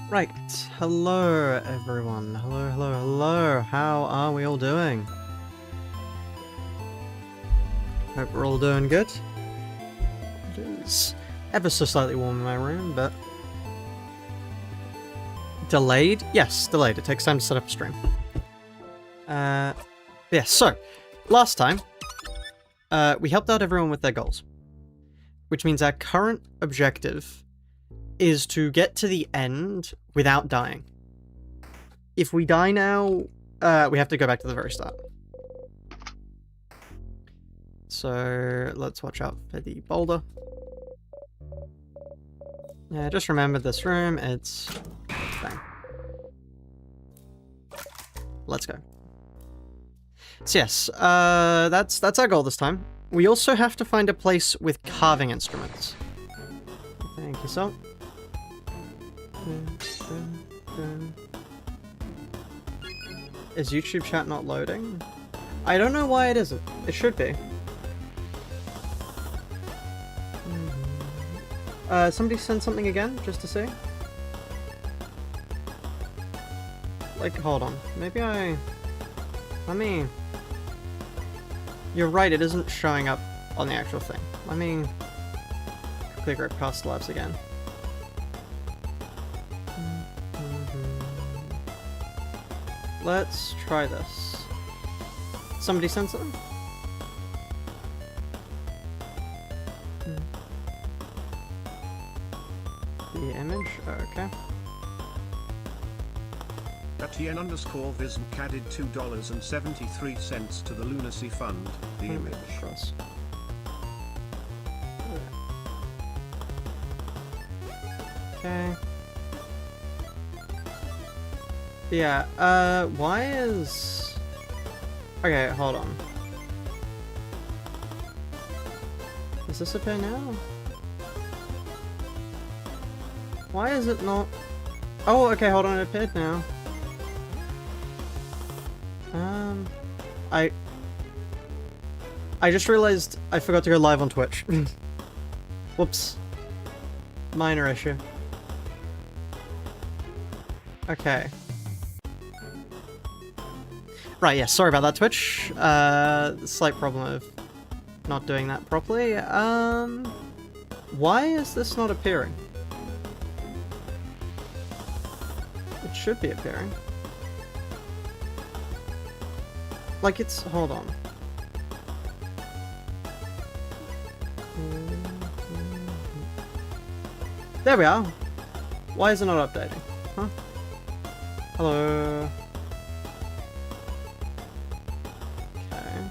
Right, hello everyone. Hello. How are we all doing? Hope we're all doing good. It is ever so slightly warm in my room, but... Delayed? Yes, delayed. It takes time to set up a stream. Yeah, so, last time, we helped out everyone with their goals. Which means our current objective is to get to the end without dying. If we die now, we have to go back to the very start. So, let's watch out for the boulder. Yeah, just remember this room, it's... Bang. Let's go. So yes, that's our goal this time. We also have to find a place with carving instruments. Thank you, so. Is YouTube chat not loading? I don't know why it isn't. It should be. Somebody send something again, just to see? Like, hold on. Maybe I... Let me... You're right, it isn't showing up on the actual thing. Let me... quickly grab past labs again. Let's try this. Somebody send something? The image? Okay. @yen_vism added $2.73 to the lunacy fund. The image. Cross. Okay. Yeah, why is... Okay, hold on. Does this appear now? Why is it not... Oh, okay, hold on, it appeared now. I just realized I forgot to go live on Twitch. Whoops. Minor issue. Okay. Right, yeah, sorry about that, Twitch. Slight problem of not doing that properly. Why is this not appearing? It should be appearing. Like it's... hold on. There we are! Why is it not updating? Huh? Hello? Okay.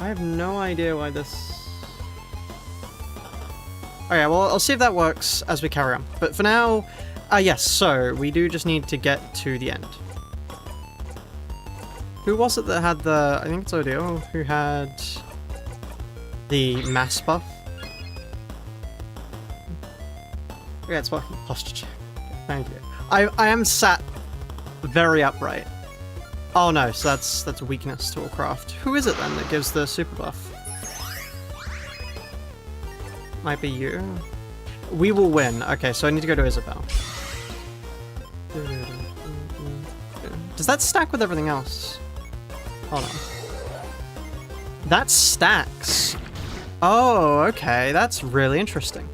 I have no idea why this... Okay, well, I'll see if that works as we carry on. But for now, yes, so we do just need to get to the end. Who was it that had the... I think it's Odeo, who had the mass buff? Okay, it's working. Posture check. Thank you. I am sat very upright. Oh no, so that's weakness to a craft. Who is it then that gives the super buff? Might be you. We will win. Okay, so I need to go to Isabel. Does that stack with everything else? Hold on. That stacks. Oh, okay. That's really interesting.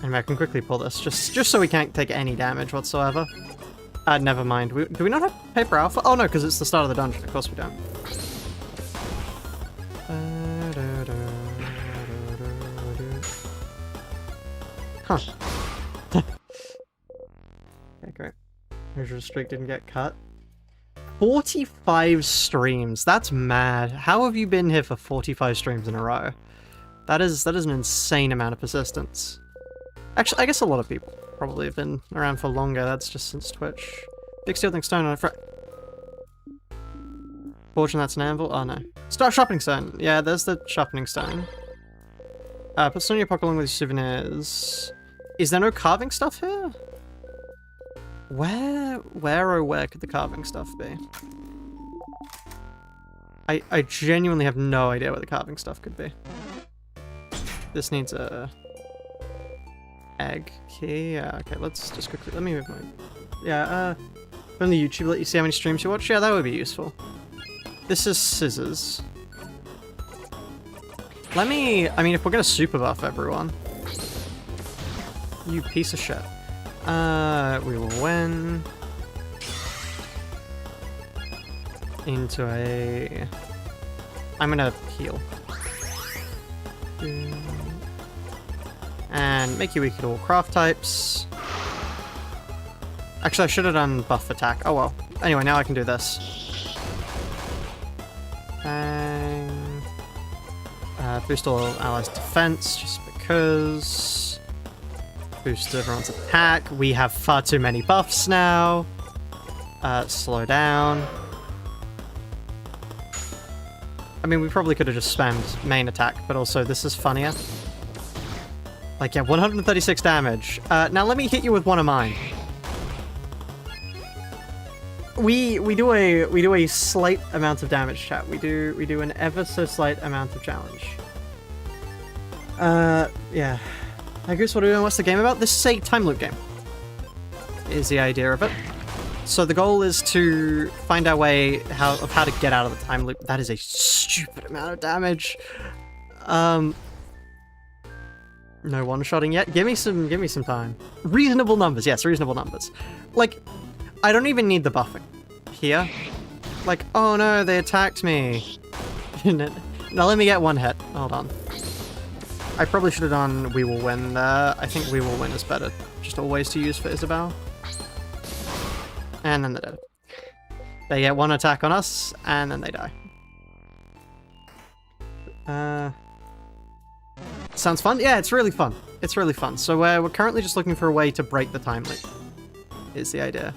And I can quickly pull this, just so we can't take any damage whatsoever. Never mind. Do we not have paper alpha? Oh no, because it's the start of the dungeon. Of course we don't. Huh. Okay, great. Visual streak didn't get cut. 45 streams. That's mad. How have you been here for 45 streams in a row? That is an insane amount of persistence. Actually, I guess a lot of people probably have been around for longer. That's just since Twitch. Big steel thing stone on a Fortune, that's an anvil? Oh no. Start sharpening stone. Yeah, there's the sharpening stone. Put some in your pocket along with your souvenirs. Is there no carving stuff here? Where could the carving stuff be? I genuinely have no idea where the carving stuff could be. This needs a egg key. Yeah, okay, let's just quickly, let me move my... Yeah, from the YouTube, let you see how many streams you watch? Yeah, that would be useful. This is scissors. Let me, I mean, if we're gonna super buff everyone. You piece of shit. We will win. Into a... I'm gonna heal. And make you weak at all craft types. Actually, I should have done buff attack. Oh well. Anyway, now I can do this. Bang. Boost all allies' defense, just because. Boost everyone's attack. We have far too many buffs now. Slow down. I mean, we probably could have just spammed main attack, but also this is funnier. Like, yeah, 136 damage. Now let me hit you with one of mine. We do a slight amount of damage, chat. We do an ever so slight amount of challenge. Yeah. Hey Goose, what are we doing? What's the game about? This is a time loop game. Is the idea of it. So the goal is to find our way how to get out of the time loop. That is a stupid amount of damage. No one-shotting yet. Give me some time. Reasonable numbers, yes, reasonable numbers. Like, I don't even need the buffing here. Like, oh no, they attacked me. Now let me get one hit. Hold on. I probably should have done We Will Win there. I think We Will Win is better. Just always to use for Isabel. And then they're dead. They get one attack on us, and then they die. Sounds fun? Yeah, it's really fun. It's really fun. So we're currently just looking for a way to break the time loop. Is the idea.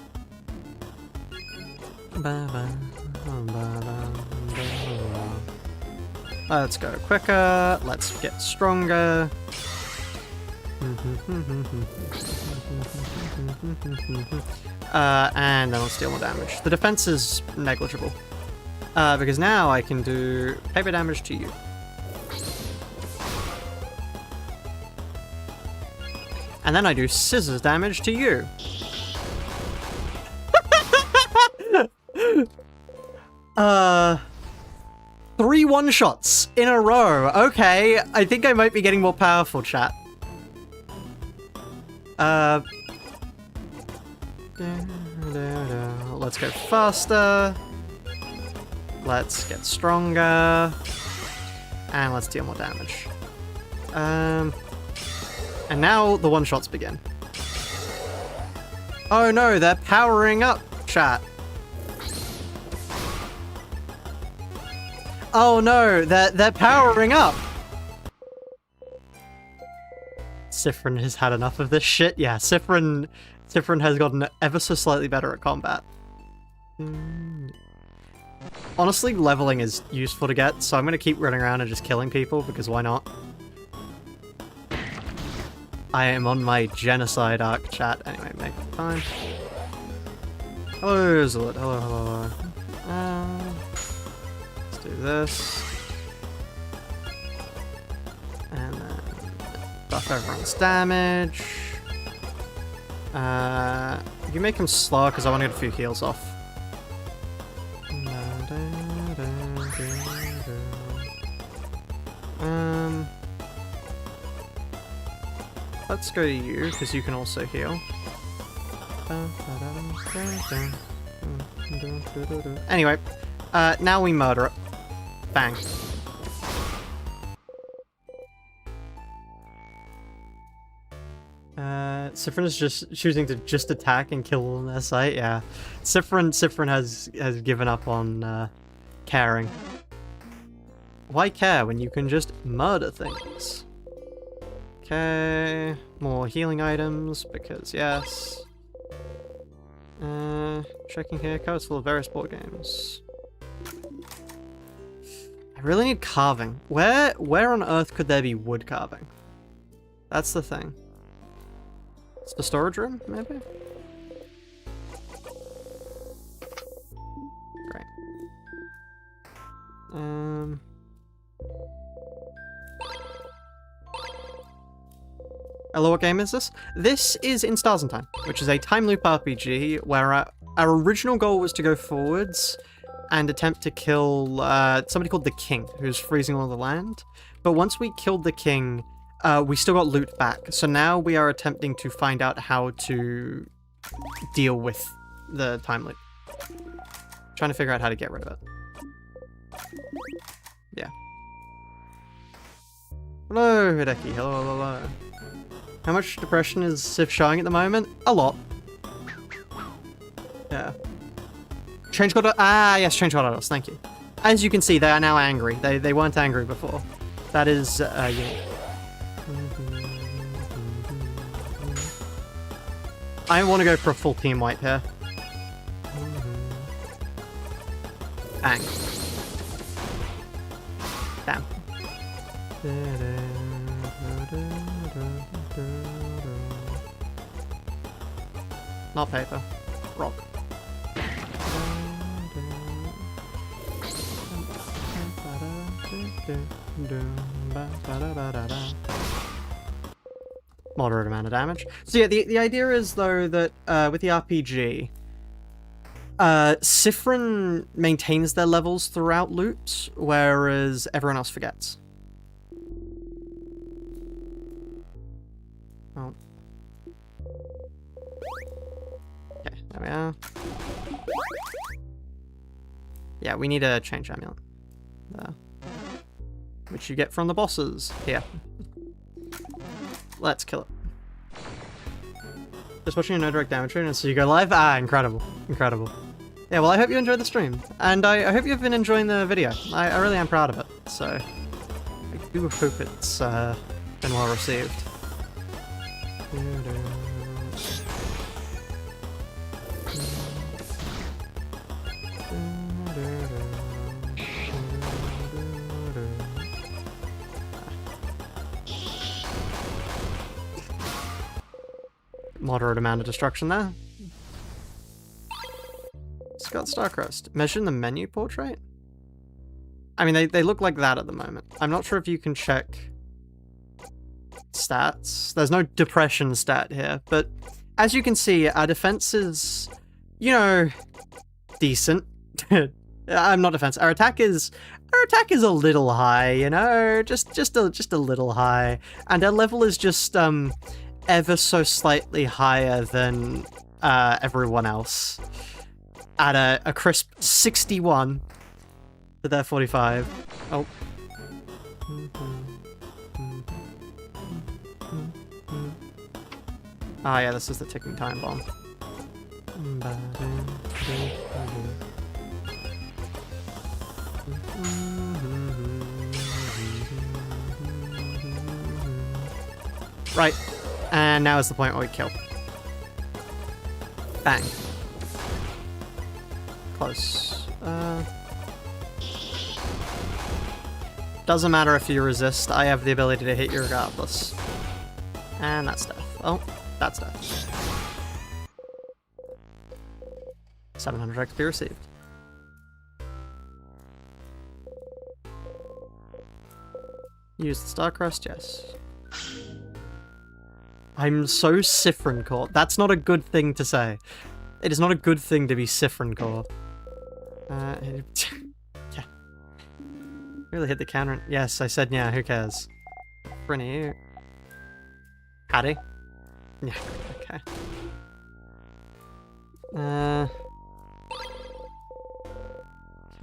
Let's go quicker. Let's get stronger. And then let's deal more damage. The defense is negligible. Because now I can do paper damage to you. And then I do scissors damage to you. 3 one-shots in a row. Okay, I think I might be getting more powerful, chat. Let's go faster. Let's get stronger. And let's deal more damage. And now the one-shots begin. Oh no, they're powering up, chat. Oh no, they're powering up. Sifrin has had enough of this shit. Yeah, Sifrin has gotten ever so slightly better at combat. Honestly, leveling is useful to get, so I'm gonna keep running around and just killing people, because why not? I am on my genocide arc, chat. Anyway, make time. Hello, Zilid. Hello. Let's do this. And then buff everyone's damage. You make him slower because I want to get a few heals off. Let's go to you because you can also heal. Anyway, now we murder it. Bang. Sifrin is just choosing to just attack and kill on their site. Yeah, Sifrin has given up on caring. Why care when you can just murder things? Okay, more healing items because yes. Checking here, codes full of various board games. I really need carving. Where on earth could there be wood carving? That's the thing. It's the storage room, maybe? Hello, what game is this? This is In Stars and Time, which is a time loop RPG where our original goal was to go forwards and attempt to kill somebody called the King, who's freezing all the land. But once we killed the King, we still got loot back. So now we are attempting to find out how to deal with the time loop. Trying to figure out how to get rid of it. Yeah. Hello, Hideki. Hello, hello, hello. How much depression is Sif showing at the moment? A lot. Yeah. Change God... Ah, yes, change God Idols. Thank you. As you can see, they are now angry. They weren't angry before. That is, unique. I want to go for a full team wipe here. Bang. Damn. Not paper. Rock. Moderate amount of damage. So yeah, the idea is though that with the RPG, Siffrin maintains their levels throughout loops, whereas everyone else forgets. Oh. Okay, there we are. Yeah, we need a change amulet. There. Which you get from the bosses here. Let's kill it. Just watching a no direct damage trainer, so you go live? Ah, incredible. Incredible. Yeah, well, I hope you enjoyed the stream. And I hope you've been enjoying the video. I really am proud of it. So, I do hope it's been well received. Moderate amount of destruction there. Scott Starcrest. Measure the menu portrait? I mean, they look like that at the moment. I'm not sure if you can check stats. There's no depression stat here, but as you can see, our defense is, you know, decent. I'm not defense. Our attack is a little high, you know, just a little high, and our level is just ever so slightly higher than everyone else at a crisp 61 to their 45. Oh. Ah, yeah, this is the ticking time bomb. Right. And now is the point where we kill. Bang. Close. Doesn't matter if you resist, I have the ability to hit you regardless. And that's death. Oh, that's death. 700 XP received. Use the Starcrest, yes. I'm so Siffrin core. That's not a good thing to say. It is not a good thing to be Siffrin core. Yeah. Really hit the counter. Yes, I said yeah, who cares? Frinny. Hattie? Yeah, okay.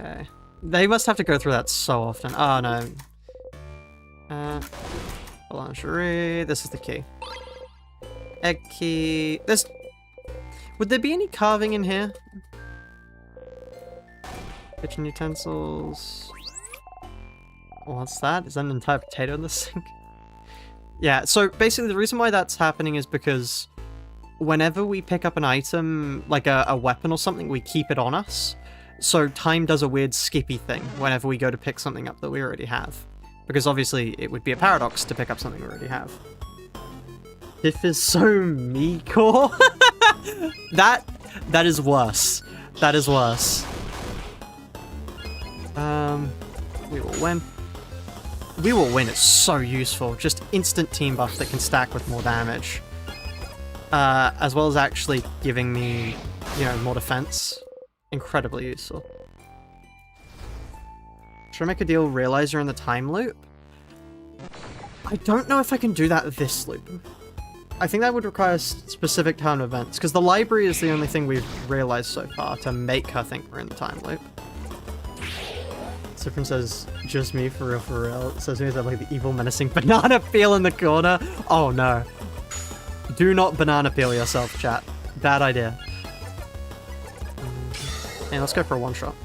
Okay. They must have to go through that so often. Oh no. Boulangerie. This is the key. Egg key. There's... Would there be any carving in here? Kitchen utensils. What's that? Is that an entire potato in the sink? Yeah, so basically the reason why that's happening is because whenever we pick up an item, like a weapon or something, we keep it on us. So time does a weird skippy thing whenever we go to pick something up that we already have. Because obviously it would be a paradox to pick up something we already have. If is so me-core. that is worse. That is worse. We will win. We Will Win is so useful. Just instant team buff that can stack with more damage. As well as actually giving me, you know, more defense. Incredibly useful. Should I make a deal, realize you're in the time loop? I don't know if I can do that this loop. I think that would require specific time events, because the library is the only thing we've realized so far to make her think we're in the time loop. Sifrin says, just me for real, for real. It says me as I like the evil menacing banana peel in the corner. Oh no. Do not banana peel yourself, chat. Bad idea. And let's go for a one shot.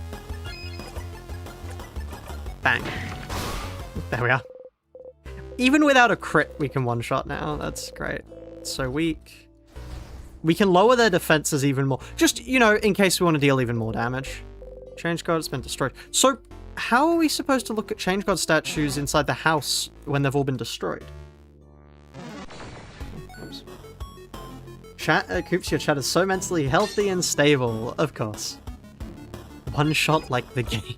Bang. There we are. Even without a crit, we can one shot now. That's great. It's so weak. We can lower their defenses even more. Just, you know, in case we want to deal even more damage. Change God has been destroyed. So, how are we supposed to look at Change God statues inside the house when they've all been destroyed? Oops. Chat, Coops, your chat is so mentally healthy and stable. Of course. One shot like the game.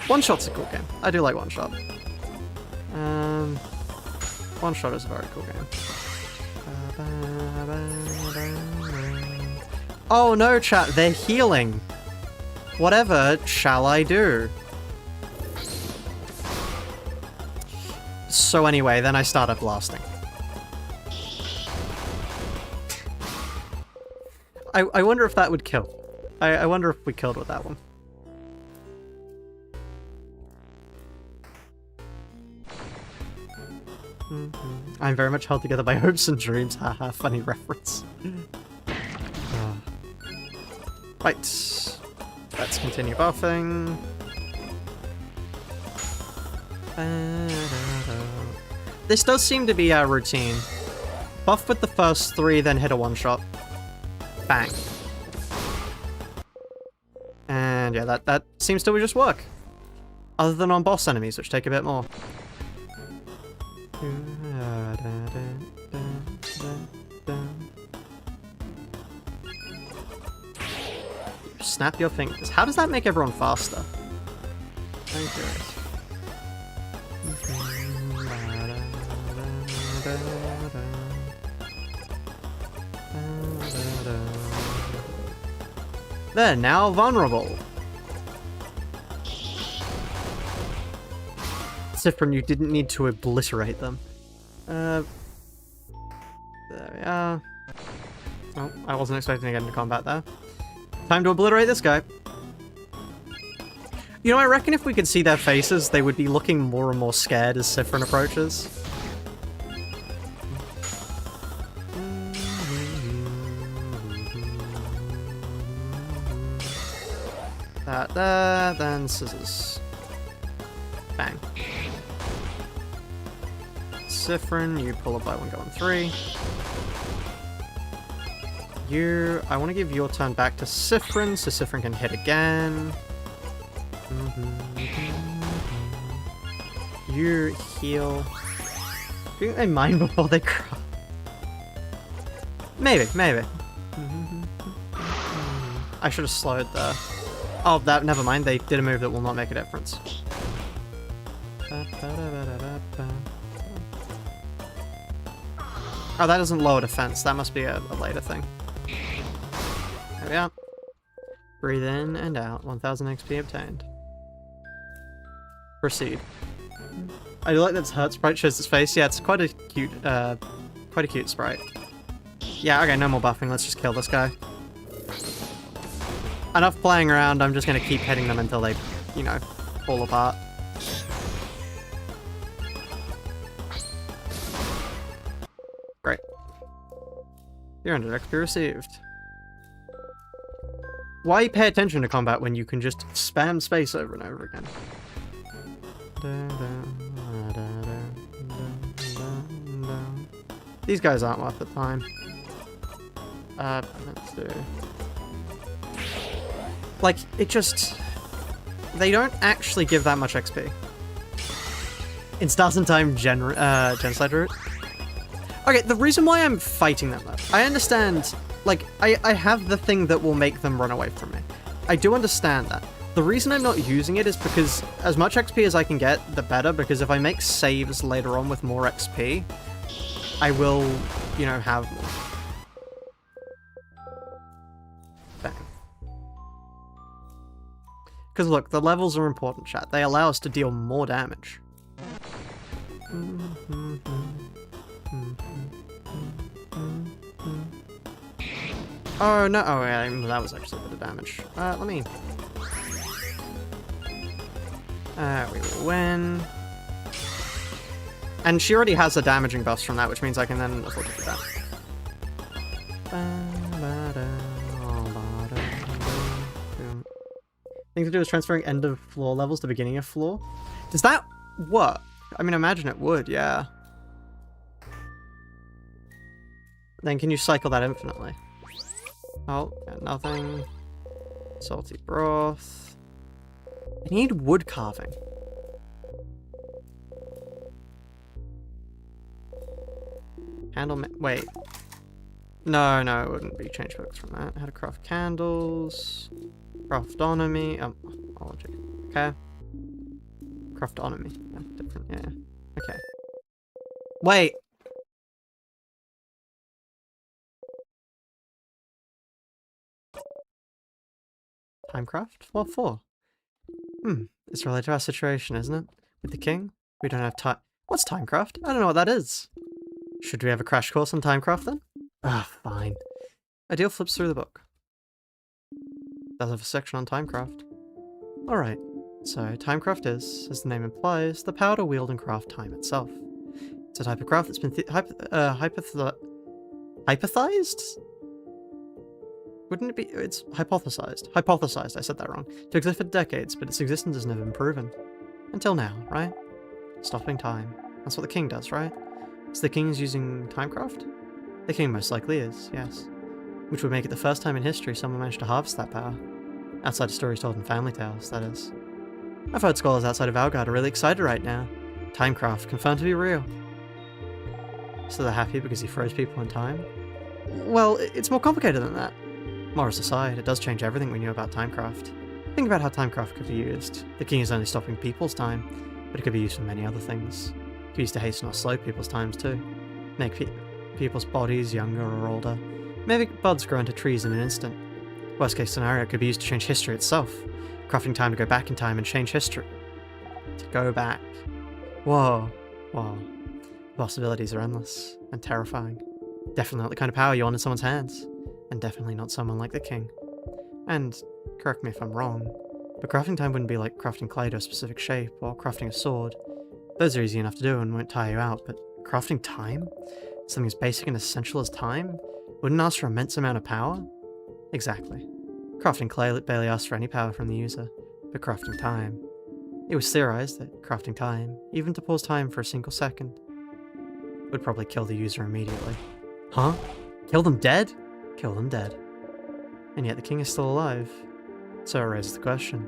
One shot's a cool game. I do like one shot. One shot is a very cool game. Oh no, chat, they're healing. Whatever shall I do? So anyway, then I started blasting. I wonder if that would kill. I wonder if we killed with that one. I'm very much held together by hopes and dreams. Haha, funny reference. Right. Let's continue buffing. This does seem to be our routine. Buff with the first three, then hit a one-shot. Bang. And yeah, that seems to just work. Other than on boss enemies, which take a bit more. Snap your fingers. How does that make everyone faster? I'm curious. They're now vulnerable. Sifrin, you didn't need to obliterate them. There we are. Oh, I wasn't expecting to get into combat there. Time to obliterate this guy. You know, I reckon if we could see their faces, they would be looking more and more scared as Sifrin approaches. That there, then scissors. Bang. Sifrin, you pull up by one, go on three. I want to give your turn back to Sifrin, so Sifrin can hit again. You heal. Do you think they mind before they cry? Maybe. I should have slowed there. Oh, never mind. They did a move that will not make a difference. Oh, that doesn't lower defense. That must be a later thing. There we are. Breathe in and out. 1000 XP obtained. Proceed. I do like that Hurt sprite shows its face. Yeah, it's quite a cute sprite. Yeah, okay, no more buffing. Let's just kill this guy. Enough playing around. I'm just gonna keep hitting them until they, you know, fall apart. Great. 300 XP received. Why pay attention to combat when you can just spam space over and over again? These guys aren't worth the time. Let's do... Like, it just... They don't actually give that much XP. It's doesn't time genocide route. Okay, the reason why I'm fighting them though, I understand, like, I have the thing that will make them run away from me. I do understand that. The reason I'm not using it is because as much XP as I can get, the better, because if I make saves later on with more XP, I will, you know, have more. Bang. Because look, the levels are important, chat. They allow us to deal more damage. Oh, no. Oh, yeah, that was actually a bit of damage. Let me... we will win. And she already has a damaging buff from that, which means I can then afford to do that. Thing to do is transferring end of floor levels to beginning of floor. Does that work? I mean, imagine it would, yeah. Then can you cycle that infinitely? Oh, got nothing. Salty broth. I need wood carving. Candle wait. No, it wouldn't be change books from that. How to craft candles. Craftonomy. Ology. Okay. Craftonomy. Yeah, different, yeah. Okay. Wait! Timecraft? What for? It's related to our situation, isn't it? With the king? We don't have time. What's Timecraft? I don't know what that is. Should we have a crash course on Timecraft then? Ah, fine. Ideal flips through the book. Does have a section on Timecraft. Alright, so Timecraft is, as the name implies, the power to wield and craft time itself. It's a type of craft that's been hypothesized? Wouldn't it be? It's hypothesized. Hypothesized, I said that wrong. To exist for decades, but its existence has never been proven. Until now, right? Stopping time. That's what the king does, right? So the king is using Timecraft? The king most likely is, yes. Which would make it the first time in history someone managed to harvest that power. Outside of stories told in family tales, that is. I've heard scholars outside of Valgard are really excited right now. Timecraft confirmed to be real. So they're happy because he froze people in time? Well, it's more complicated than that. Morris aside, it does change everything we knew about Timecraft. Think about how Timecraft could be used. The king is only stopping people's time, but it could be used for many other things. It could be used to hasten or slow people's times too. Make people's bodies younger or older. Maybe buds grow into trees in an instant. Worst case scenario, it could be used to change history itself. Crafting time to go back in time and change history. To go back. Whoa. Whoa. The possibilities are endless and terrifying. Definitely not the kind of power you want in someone's hands. And definitely not someone like the king. And, correct me if I'm wrong, but crafting time wouldn't be like crafting clay to a specific shape or crafting a sword. Those are easy enough to do and won't tire you out, but crafting time? Something as basic and essential as time? Wouldn't ask for an immense amount of power? Exactly. Crafting clay barely asks for any power from the user, but crafting time. It was theorized that crafting time, even to pause time for a single second, would probably kill the user immediately. Huh? Kill them dead? Kill them dead. And yet the king is still alive. So it raises the question,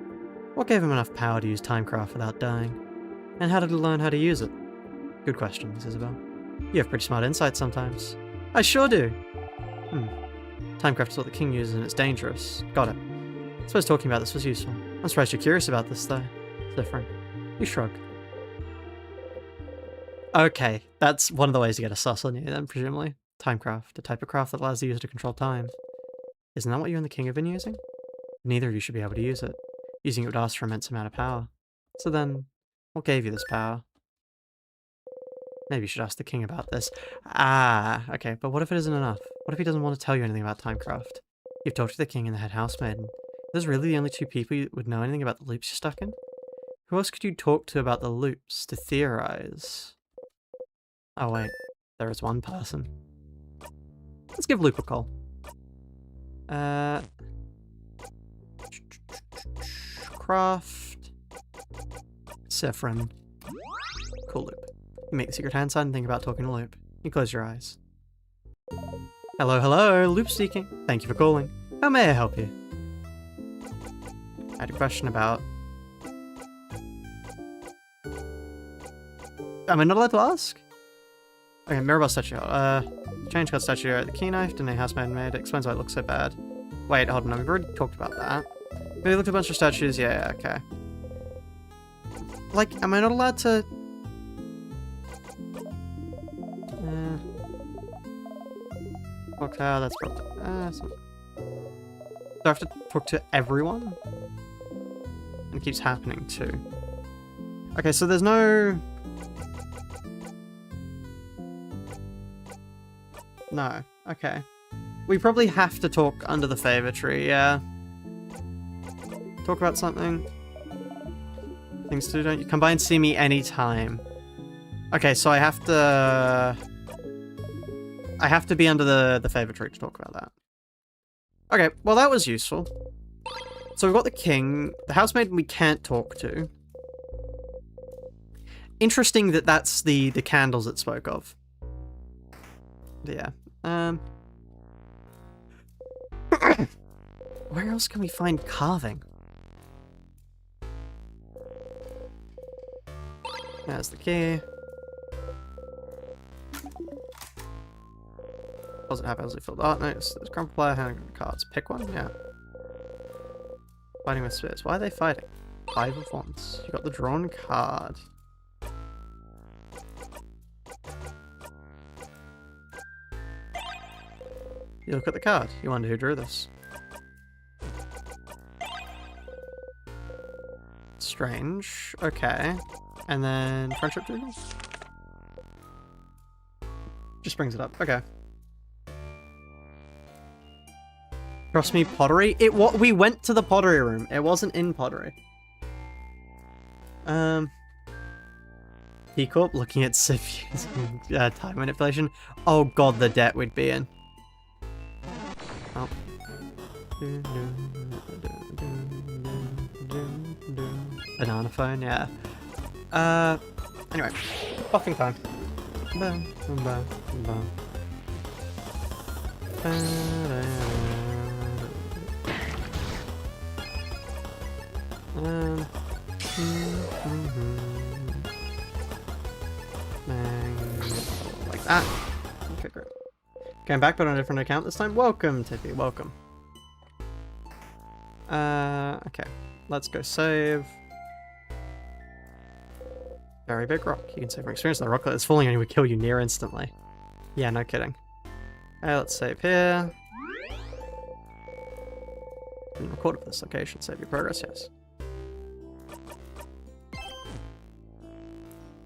what gave him enough power to use Timecraft without dying? And how did he learn how to use it? Good questions, Isabel. You have pretty smart insights sometimes. I sure do! Timecraft is what the king uses and it's dangerous. Got it. I suppose talking about this was useful. I'm surprised you're curious about this though. It's different. You shrug. Okay, that's one of the ways to get a sus on you then, presumably. Timecraft, a type of craft that allows the user to control time. Isn't that what you and the king have been using? Neither of you should be able to use it. Using it would ask for an immense amount of power. So then, what gave you this power? Maybe you should ask the king about this. Ah, okay, but what if it isn't enough? What if he doesn't want to tell you anything about Timecraft? You've talked to the king and the head housemaiden. Those really the only two people who would know anything about the loops you're stuck in? Who else could you talk to about the loops, to theorize? Oh wait, there is one person. Let's give Luke a call. Craft. Saffron. Cool loop. You make the secret hand sign and think about talking to Loop. You close your eyes. Hello, Loop speaking. Thank you for calling. How may I help you? I had a question about... Am I not allowed to ask? Okay, Mirabelle statue. Change card statue. The key knife, Danae housemaid made. Explains why it looks so bad. Wait, hold on. We've already talked about that. We looked at a bunch of statues. Yeah, okay. Like, am I not allowed to... Okay, that's probably... Do I have to talk to everyone? And it keeps happening too. Okay, so there's no... No. Okay. We probably have to talk under the favor tree, yeah. Talk about something. Things to do, don't you? Come by and see me anytime. Okay, so I have to... I have to be under the favor tree to talk about that. Okay, well that was useful. So we've got the king, the housemaid we can't talk to. Interesting that that's the candles it spoke of. Yeah. Where else can we find carving? There's the key. Doesn't have easily filled art notes. There's crumple player, hand cards. Pick one? Yeah. Fighting with spears. Why are they fighting? 5 of wands. You got the drawn card. You look at the card. You wonder who drew this. Strange. Okay. And then friendship drew this? Just brings it up. Okay. Trust me, pottery? We went to the pottery room. It wasn't in pottery. P Corp looking at Civ time manipulation. Oh god, the debt we'd be in. Oh. Banana phone, yeah. Anyway, buffing time. Like that. Okay, great. Came back, but on a different account this time. Welcome, Tippy. Welcome. Okay. Let's go save. Very big rock. You can save from experience. The rock that's falling on you would kill you near instantly. Yeah, no kidding. Okay, let's save here. Didn't record at this location. Save your progress, yes.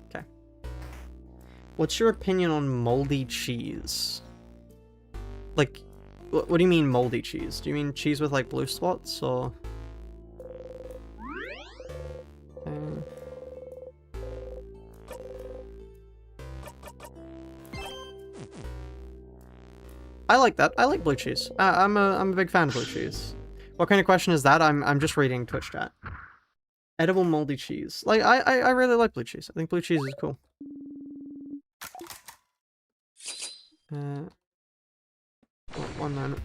Okay. What's your opinion on moldy cheese? Like, what do you mean moldy cheese? Do you mean cheese with like blue spots, or? I like that. I like blue cheese. I'm a big fan of blue cheese. What kind of question is that? I'm just reading Twitch chat. Edible moldy cheese. Like I really like blue cheese. I think blue cheese is cool. One moment.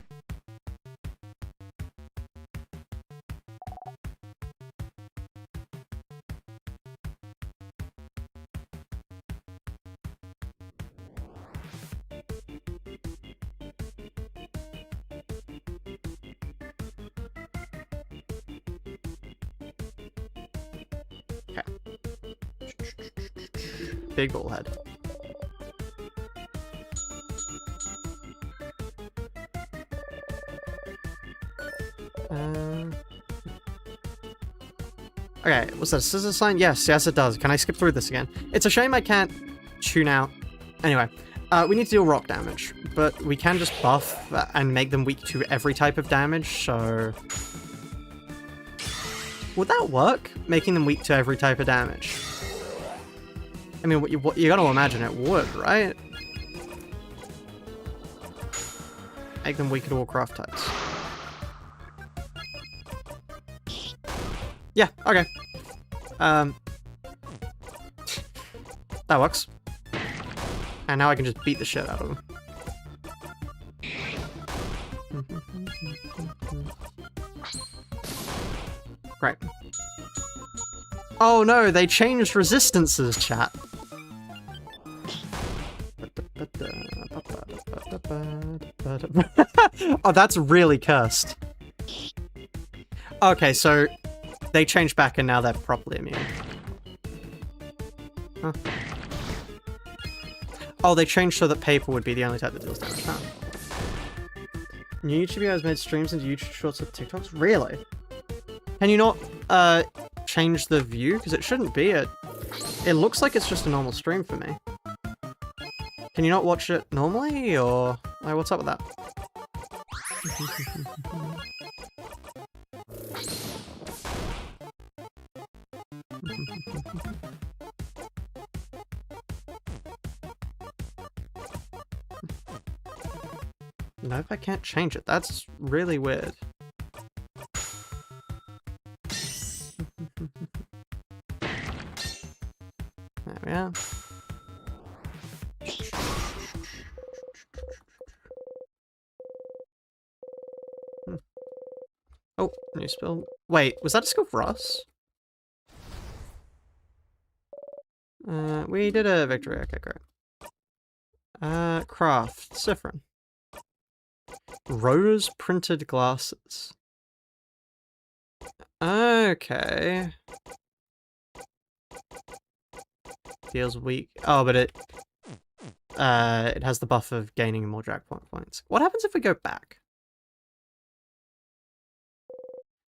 Big bullhead. Okay, was that a scissor sign? Yes, it does. Can I skip through this again? It's a shame I can't tune out. Anyway, we need to deal rock damage, but we can just buff and make them weak to every type of damage, so... Would that work? Making them weak to every type of damage? I mean, you gotta imagine it would, right? Make them weak to all craft types. Yeah, okay. That works. And now I can just beat the shit out of them. Great. Oh no, they changed resistances, chat. Oh, that's really cursed. Okay, so they changed back and now they're properly immune. Huh. Oh, they changed so that paper would be the only type that deals damage. Huh. New YouTube guys made streams into YouTube Shorts with TikToks? Really? Can you not change the view? Because it shouldn't be a... It looks like it's just a normal stream for me. Can you not watch it normally, or... Like, what's up with that? Nope, I can't change it. That's really weird. There we are. Oh, new spell. Wait, was that a skill for us? We did a victory. Okay, great. Craft. Siffrin. Rose printed glasses. Okay. Feels weak. Oh, but it has the buff of gaining more drag point points. What happens if we go back?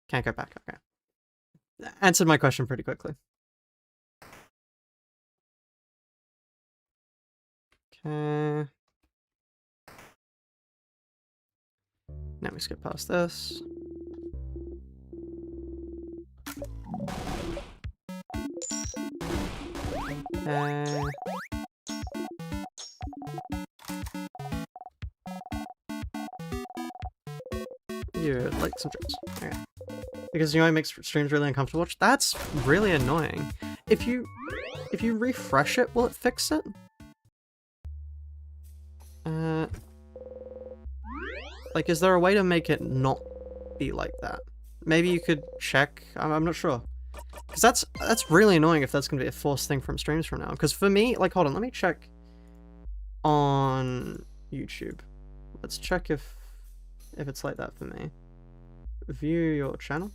Can't go back, okay. Answered my question pretty quickly. Okay. Now we skip past this. You like some streams. Okay. Because you know it makes streams really uncomfortable to watch? That's really annoying. If you refresh it, will it fix it? Like, is there a way to make it not be like that? Maybe you could check. I'm not sure. Because that's really annoying if that's going to be a forced thing from streams from now. Because for me, like, hold on, let me check on YouTube. Let's check if it's like that for me. View your channel.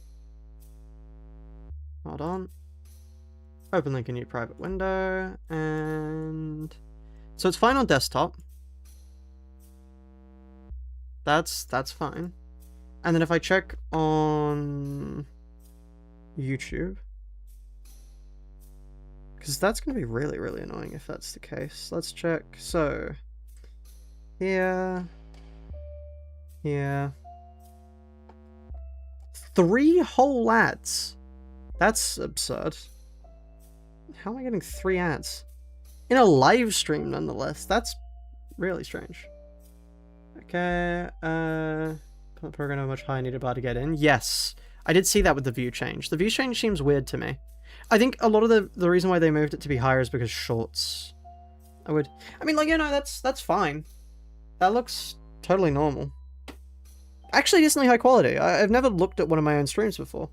Hold on. Open link a new private window, and so it's fine on desktop. That's fine. And then if I check on YouTube, because that's going to be really, really annoying if that's the case. Let's check. So here, 3 whole ads. That's absurd. How am I getting 3 ads? In a live stream, nonetheless. That's really strange. Okay, program how much higher needed bar to get in. Yes, I did see that with the view change. The view change seems weird to me. I think a lot of the reason why they moved it to be higher is because shorts. I mean, like, you know, that's fine. That looks totally normal. Actually, decently high quality. I've never looked at one of my own streams before.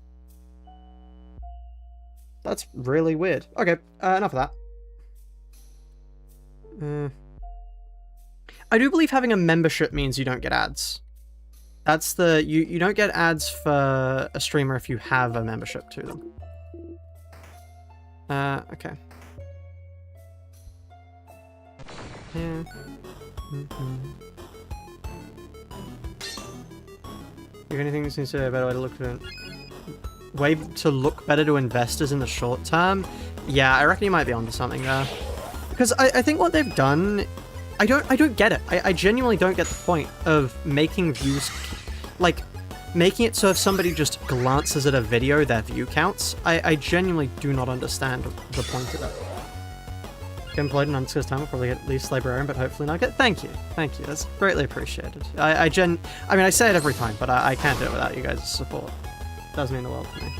That's really weird. Okay, enough of that. I do believe having a membership means you don't get ads. That's the... You don't get ads for a streamer if you have a membership to them. Okay. Yeah. If anything seems to be a better way to look at it. Way to look better to investors in the short term? Yeah, I reckon you might be onto something there. Because I think what they've done... I don't get it. I genuinely don't get the point of making views... Like, making it so if somebody just glances at a video, their view counts. I genuinely do not understand the point of it. Get employed in undiscussed time, will probably get at least librarian, but hopefully not get... Thank you. Thank you. That's greatly appreciated. I mean, I say it every time, but I can't do it without you guys' support. It does mean the world to me.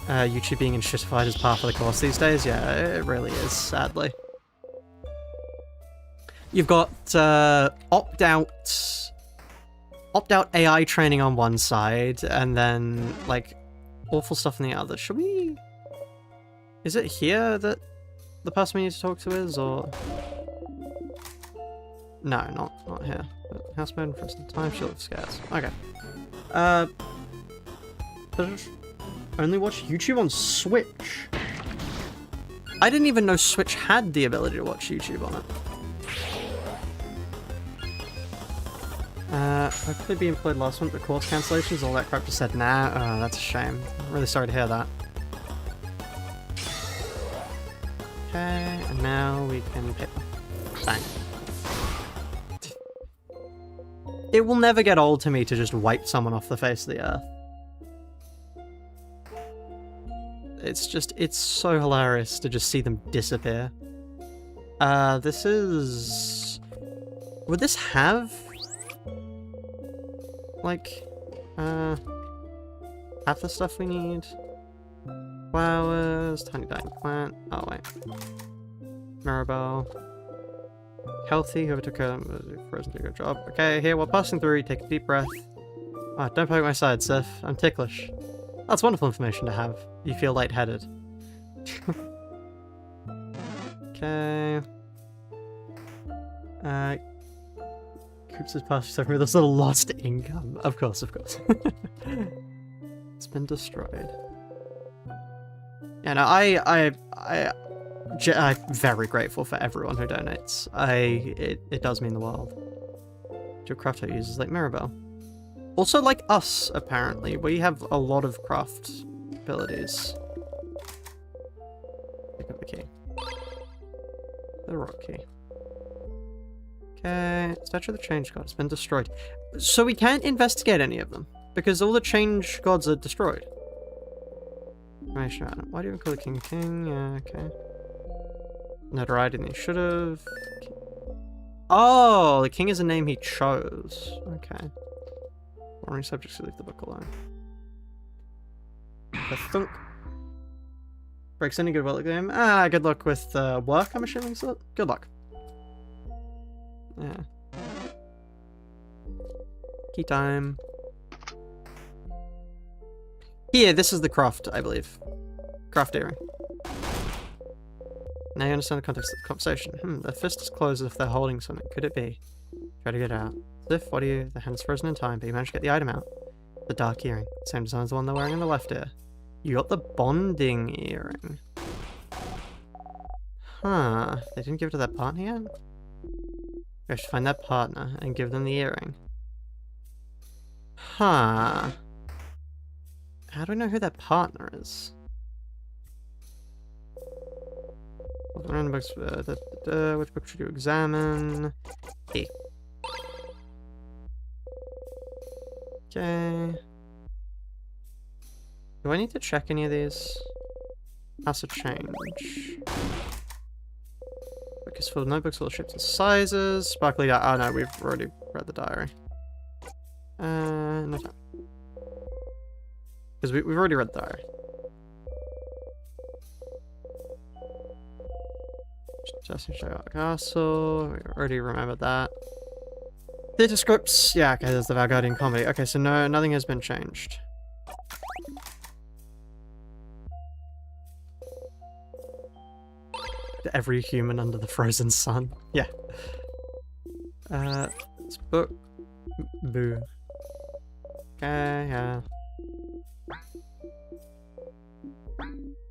YouTube being shitified is par for the course these days? Yeah, it really is, sadly. You've got opt-out AI training on one side, and then, like, awful stuff on the other. Should we... Is it here that the person we need to talk to is, or... No, not here. House mode and frozen time, shield of scares. Okay. Only watch YouTube on Switch. I didn't even know Switch had the ability to watch YouTube on it. Hopefully be employed last month, but course cancellations, all that crap just said nah. Oh, that's a shame. I'm really sorry to hear that. Okay, and now we can hit. Bang. It will never get old to me to just wipe someone off the face of the earth. It's so hilarious to just see them disappear. This is... Would this have... like, half the stuff we need? Flowers, tiny dying plant. Oh, wait. Maribel. Healthy, whoever took care of them, frozen, do a good job. Okay, here, while passing through, take a deep breath. Oh, don't poke my side, Sif. I'm ticklish. That's wonderful information to have. You feel lightheaded. Okay. Coops has passed stuff with us a lost income. Of course, of course. It's been destroyed. Yeah, no, I'm very grateful for everyone who donates. It does mean the world. Do craft users like Maribel. Also like us, apparently. We have a lot of craft abilities. Pick up the key. The rock key. Okay, Statue of the Change God has been destroyed. So we can't investigate any of them, because all the Change Gods are destroyed. Why do you call the King King? Yeah, okay. Notoriety than he should have. Oh, the King is a name he chose. Okay. Foreign subjects who leave the book alone. The thunk. Breaks any good luck game. Ah, good luck with work, I'm assuming. So good luck. Yeah. Key time. Here, this is the craft, I believe. Craft earring. Now you understand the context of the conversation. The fist is closed as if they're holding something. Could it be? Try to get it out. Sif, what are you? The hand's frozen in time, but you managed to get the item out. The dark earring. Same design as the one they're wearing in the left ear. You got the bonding earring. Huh. They didn't give it to their partner yet? We should find that partner and give them the earring. Huh. How do we know who that partner is? Random books, which book should you examine? E. Okay. Do I need to check any of these? Has to change. Because for notebooks, all shapes and sizes. Sparkly. Oh no, we've already read the diary. No time. Because we've already read the diary. Justin Shout Castle. We already remembered that. Theatre scripts. Yeah, okay, there's the Valgardian comedy. Okay, so no, nothing has been changed. Every human under the frozen sun. Yeah. It's book. Boo. Okay, yeah.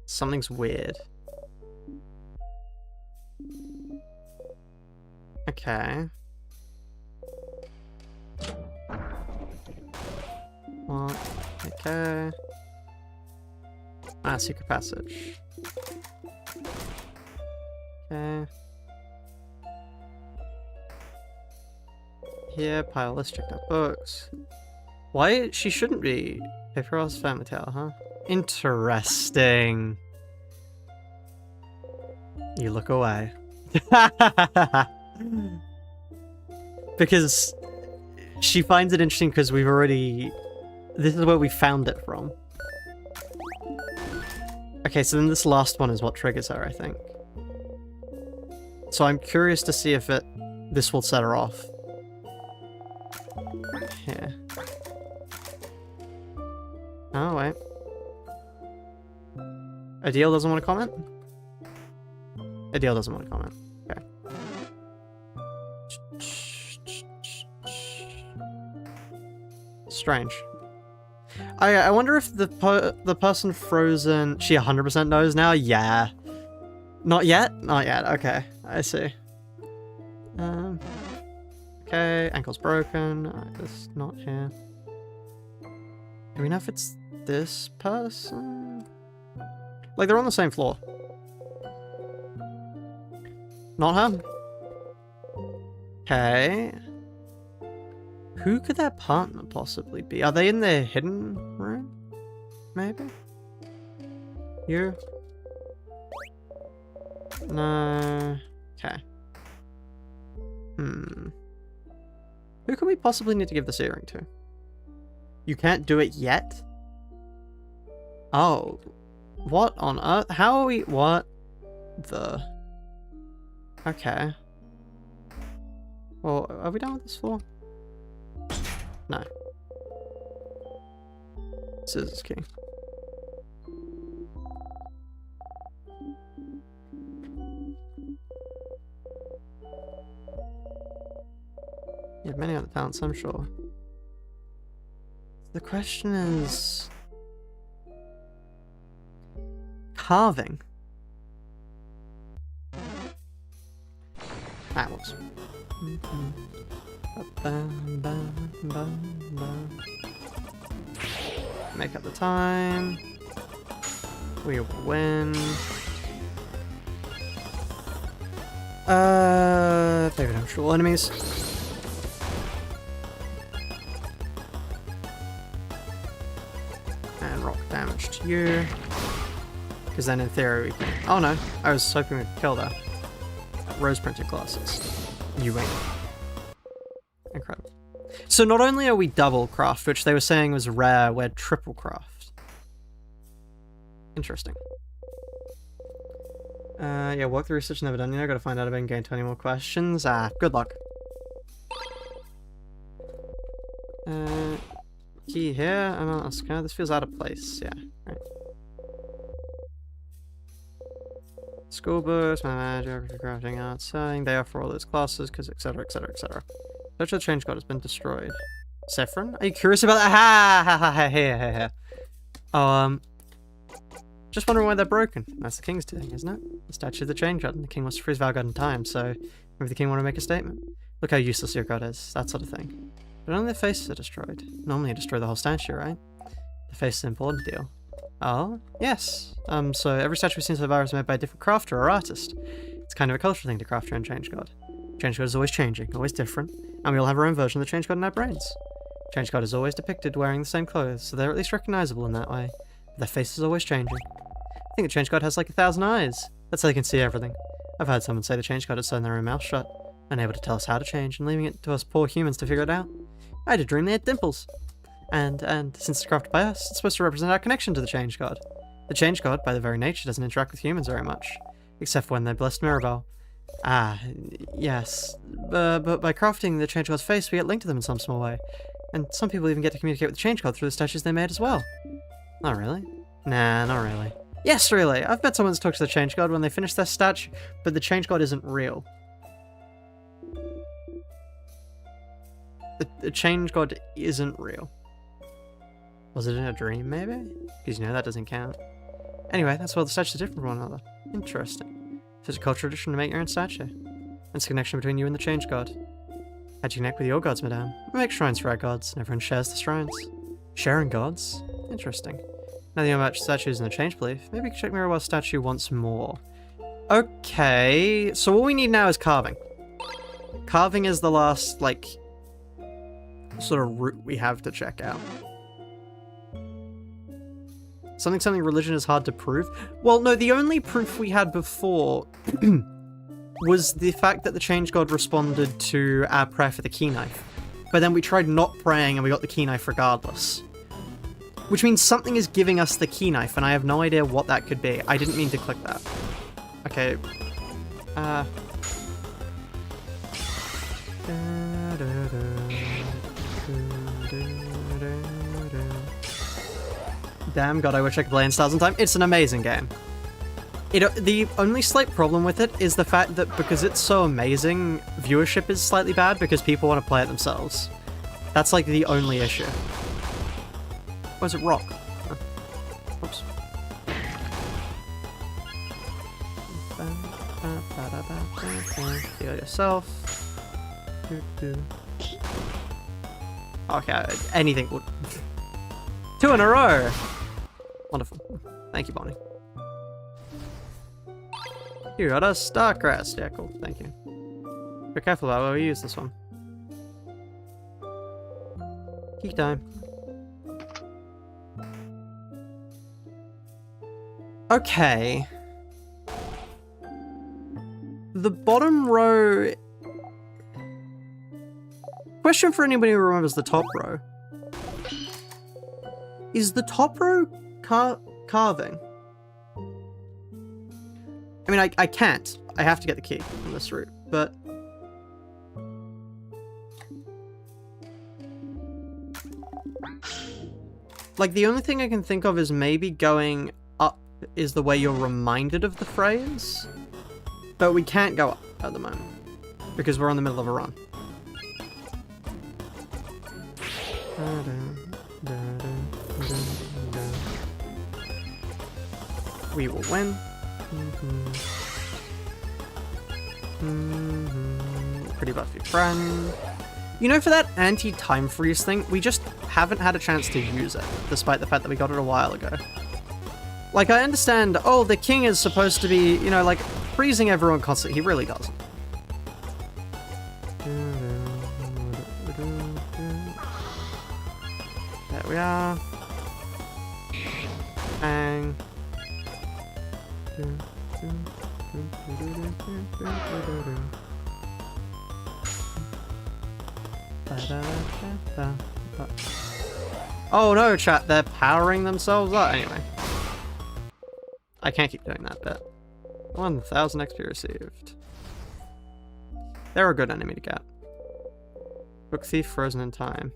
Something's weird. Okay. What? Okay. Ah, secret passage. Okay. Here, pile, let's check out books. Why? She shouldn't be. Paper Ross Family Tale, huh? Interesting. You look away. Because she finds it interesting because we've already... This is where we found it from. Okay, so then this last one is what triggers her, I think. So I'm curious to see if this will set her off. Here. Oh, wait. Adil doesn't want to comment? Adil doesn't want to comment. Okay. Strange. I wonder if the person frozen... She 100% knows now? Yeah. Not yet? Not yet. Okay. I see. Okay. Ankle's broken. It's not here. Do we know if it's this person? Like, they're on the same floor. Not her? Okay. Who could their partner possibly be? Are they in their hidden room? Maybe? You? No. Okay. Who could we possibly need to give this earring to? You can't do it yet? Oh. What on earth? How are we... What the... Okay. Well, are we done with this floor? No. Scissors key. You have many other talents, I'm sure. The question is... Carving. Ah, whoops. Make up the time. We will win. Favorite actual enemies. And rock damage to you. Because then in theory we can... Oh no, I was hoping we could kill that. Rose printed glasses. You ain't. Incredible. So not only are we double craft, which they were saying was rare, we're triple craft. Interesting. Yeah, walk through research never done. You know, gotta find out about and gain 20 more questions. Good luck. Key here. I'm not asking. This feels out of place. Yeah, right. School books, mathematics, geography, crafting, art, selling. They are for all those classes, because etc, etc, etc. Search of the Change God has been destroyed. Saffron? Are you curious about that? Ha ha ha ha ha ha. Just wondering why they're broken. That's the king's doing, isn't it? The statue of the Change God, and the king wants to freeze Valgod in time, so maybe the king want to make a statement. Look how useless your god is, that sort of thing. But only the faces are destroyed. Normally you destroy the whole statue, right? The face is an important deal. Oh, yes. So every statue we've seen so far is made by a different crafter or artist. It's kind of a cultural thing to craft your own Change God. Change God is always changing, always different, and we all have our own version of the Change God in our brains. Change God is always depicted wearing the same clothes, so they're at least recognizable in that way. But their face is always changing. I think the Change God has like 1,000 eyes. That's how they can see everything. I've heard someone say the Change God has sewn their own mouth shut, unable to tell us how to change, and leaving it to us poor humans to figure it out. I had a dream they had dimples. And since it's crafted by us, it's supposed to represent our connection to the Change God. The Change God, by their very nature, doesn't interact with humans very much, except for when they're blessed Mirabelle. Ah, yes. But by crafting the Change God's face, we get linked to them in some small way. And some people even get to communicate with the Change God through the statues they made as well. Not really. Nah, not really. Yes, really. I've bet someone's talked to the Change God when they finish their statue, but the Change God isn't real. The Change God isn't real. Was it in a dream, maybe? Because, you know, that doesn't count. Anyway, that's why the statues are different from one another. Interesting. So it's a cultural tradition to make your own statue. And it's a connection between you and the Change God. How'd you connect with your gods, madame? We make shrines for our gods, and everyone shares the shrines. Sharing gods? Interesting. Now that you know about statues and the Change belief, maybe we can check Mirabelle's statue once more. Okay, so all we need now is carving. Carving is the last, like, sort of route we have to check out. Something religion is hard to prove? Well, no, the only proof we had before was the fact that the Change God responded to our prayer for the key knife. But then we tried not praying and we got the key knife regardless. Which means something is giving us the key knife, and I have no idea what that could be. I didn't mean to click that. Okay. Damn, God, I wish I could play in Stars in Time. It's an amazing game. The only slight problem with it is the fact that because it's so amazing, viewership is slightly bad because people want to play it themselves. That's like the only issue. Was it rock? Oh. Oops. Heal yourself. Okay, anything would. 2 in a row! Wonderful. Thank you, Bonnie. You got a Starcrest. Yeah, cool. Thank you. Be careful about where we use this one. Key time. Okay. The bottom row... Question for anybody who remembers the top row. Is the top row carving? I mean, I can't. I have to get the key on this route, but... Like, the only thing I can think of is maybe going up is the way you're reminded of the phrase. But we can't go up at the moment, because we're in the middle of a run. We will win. Pretty buffy friend. You know, for that anti-time freeze thing, we just haven't had a chance to use it, despite the fact that we got it a while ago. Like, I understand, oh, the king is supposed to be, you know, like, freezing everyone constantly. He really doesn't. There we are. Bang. Oh no, chat, they're powering themselves up. Anyway. I can't keep doing that bit. 1,000 XP received. They're a good enemy to get. Book Thief frozen in time.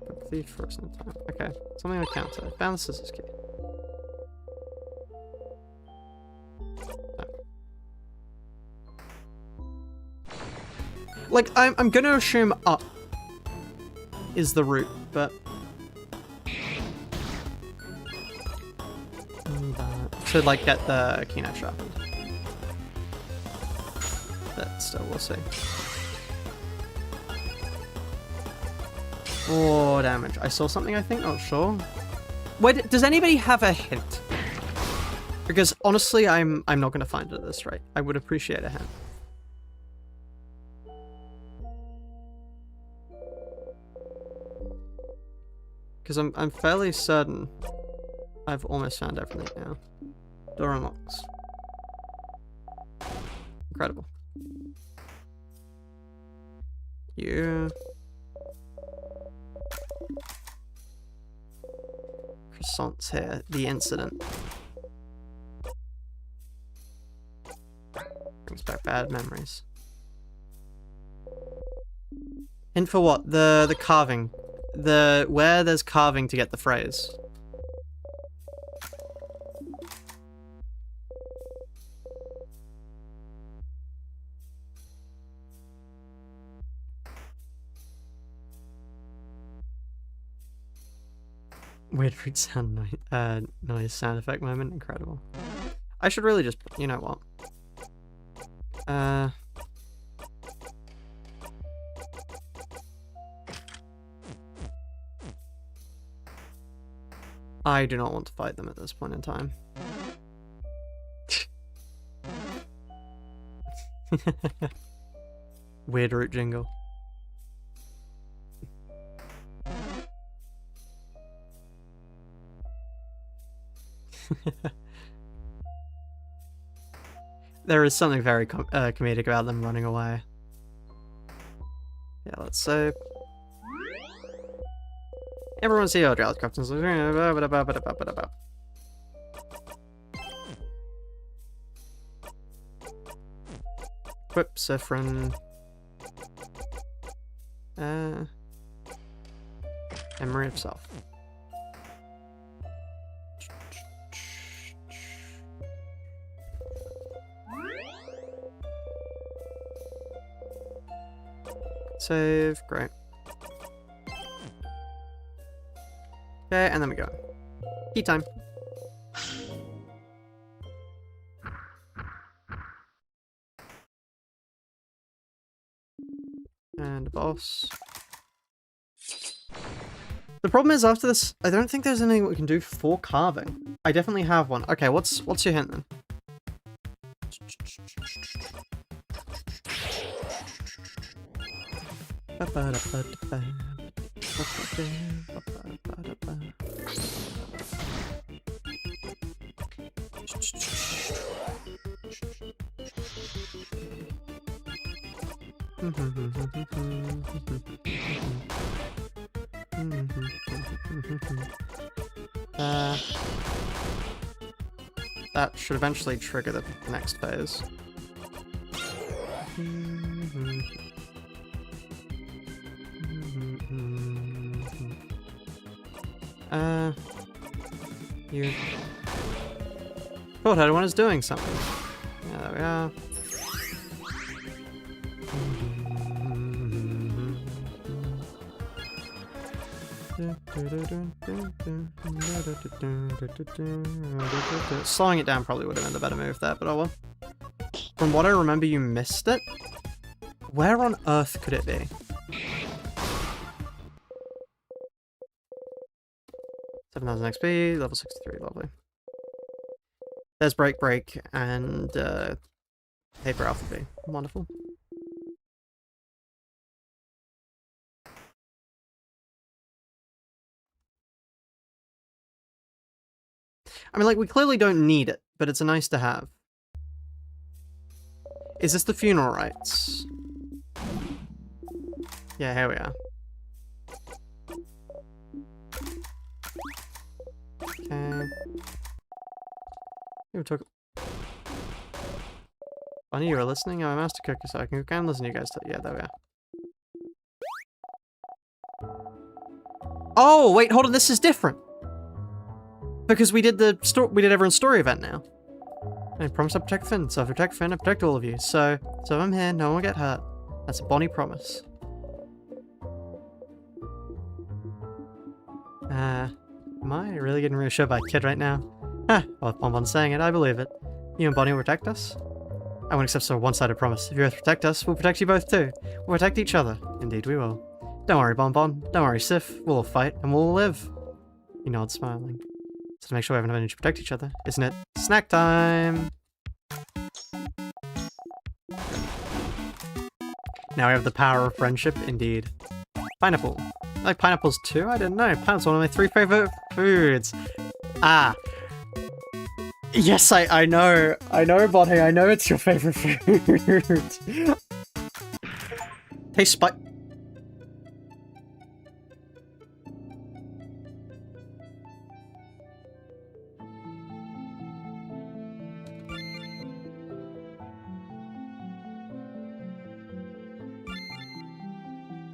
Book Thief frozen in time. Okay, something on counter. Found the scissors key. No. Like, I'm gonna assume up is the route, but... to, like, get the keynote sharpened. But still, we'll see. 4 damage. I saw something, I think? Not sure. Wait, does anybody have a hint? Because, honestly, I'm not going to find it at this rate. I would appreciate a hint. Because I'm fairly certain I've almost found everything now. Door unlocks. Incredible. Yeah. Croissants here. The incident. Brings back bad memories. Hint for what? The carving. Where there's carving to get the phrase. Weird fruit sound noise sound effect moment. Incredible. I should really just, you know what? I do not want to fight them at this point in time. Weird root jingle. There is something very comedic about them running away. Yeah, let's save. Everyone see how Drow's Captain's Equip Saffron. Memory of Self. Save, great. Okay, and then we go. Key time. And a boss. The problem is after this, I don't think there's anything we can do for carving. I definitely have one. Okay, what's your hint then? That should eventually trigger the next phase. You... thought everyone is doing something. Yeah, there we are. Slowing it down probably would have been the better move there, but oh well. From what I remember, you missed it. Where on earth could it be? 7,000 XP, level 63, lovely. There's Break Break and Paper Alphabet. Wonderful. I mean, like, we clearly don't need it, but it's a nice to have. Is this the funeral rites? Yeah, here we are. Okay. We took... Funny, you were listening? I'm a master cooker, so I can listen to you guys. Yeah, there we are. Oh, wait, hold on, this is different. Because we did everyone's story event now. I promise I'll protect Finn, so if I protect Finn, I protect all of you. So if I'm here, no one will get hurt. That's a bonny promise. Am I really getting reassured by a kid right now? Huh, well, if Bonbon's saying it, I believe it. You and Bonnie will protect us? I won't accept a one-sided promise. If you both protect us, we'll protect you both too. We'll protect each other. Indeed we will. Don't worry, Bonbon. Don't worry, Sif. We'll all fight, and we'll all live. He nods, smiling. So to make sure we have enough energy to protect each other, isn't it? Snack time! Now we have the power of friendship, indeed. Pineapple. I like pineapples too? I didn't know. Pineapple's one of my 3 favorite foods. Ah. Yes, I know. I know, Bonnie. I know it's your favorite food. Hey, Spike.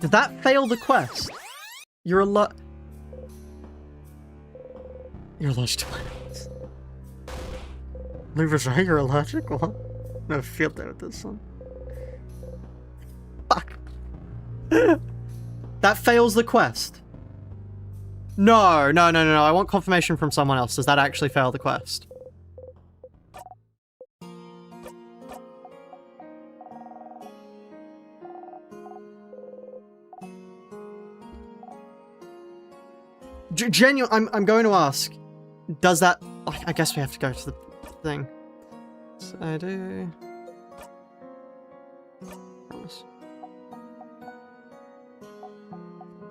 Did that fail the quest? You're allergic to pineapples. Leave right, you're allergic? What? No field day with this one. Fuck. That fails the quest. No. I want confirmation from someone else. Does that actually fail the quest? Genuine, I'm going to ask, does that... I guess we have to go to the thing. So I do... Promise.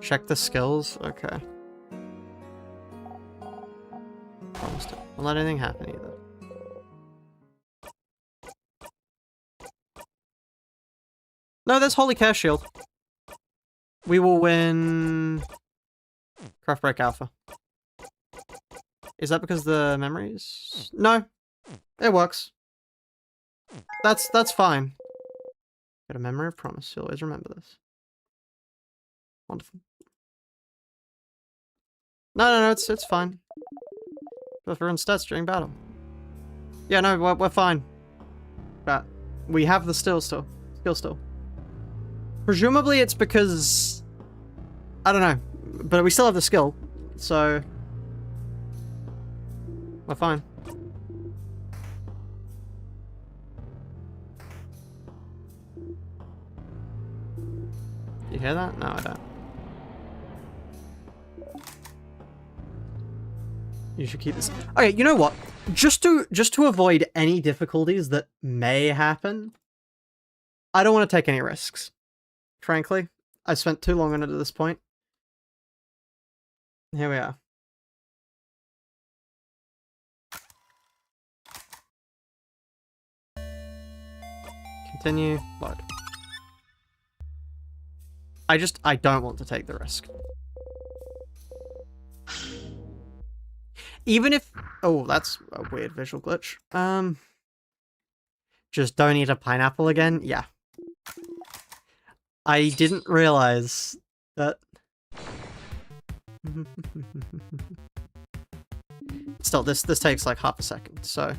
Check the skills? Okay. Promised it. Won't let anything happen either. No, there's Holy Care Shield. We will win... Craft Break Alpha. Is that because the memories? No. It works. That's fine. Got a memory of promise. You'll always remember this. Wonderful. No, it's fine. Both everyone's stats during battle. Yeah, no, we're fine. But we have the skill still. Presumably it's because... I don't know. But we still have the skill. So... we're fine. You hear that? No, I don't. You should keep this. Okay, you know what? Just to avoid any difficulties that may happen, I don't want to take any risks. Frankly, I spent too long on it at this point. Here we are. Continue. Load. I don't want to take the risk. Even if... Oh, that's a weird visual glitch. Just don't eat a pineapple again? Yeah. I didn't realize that... Still, this takes like half a second, so...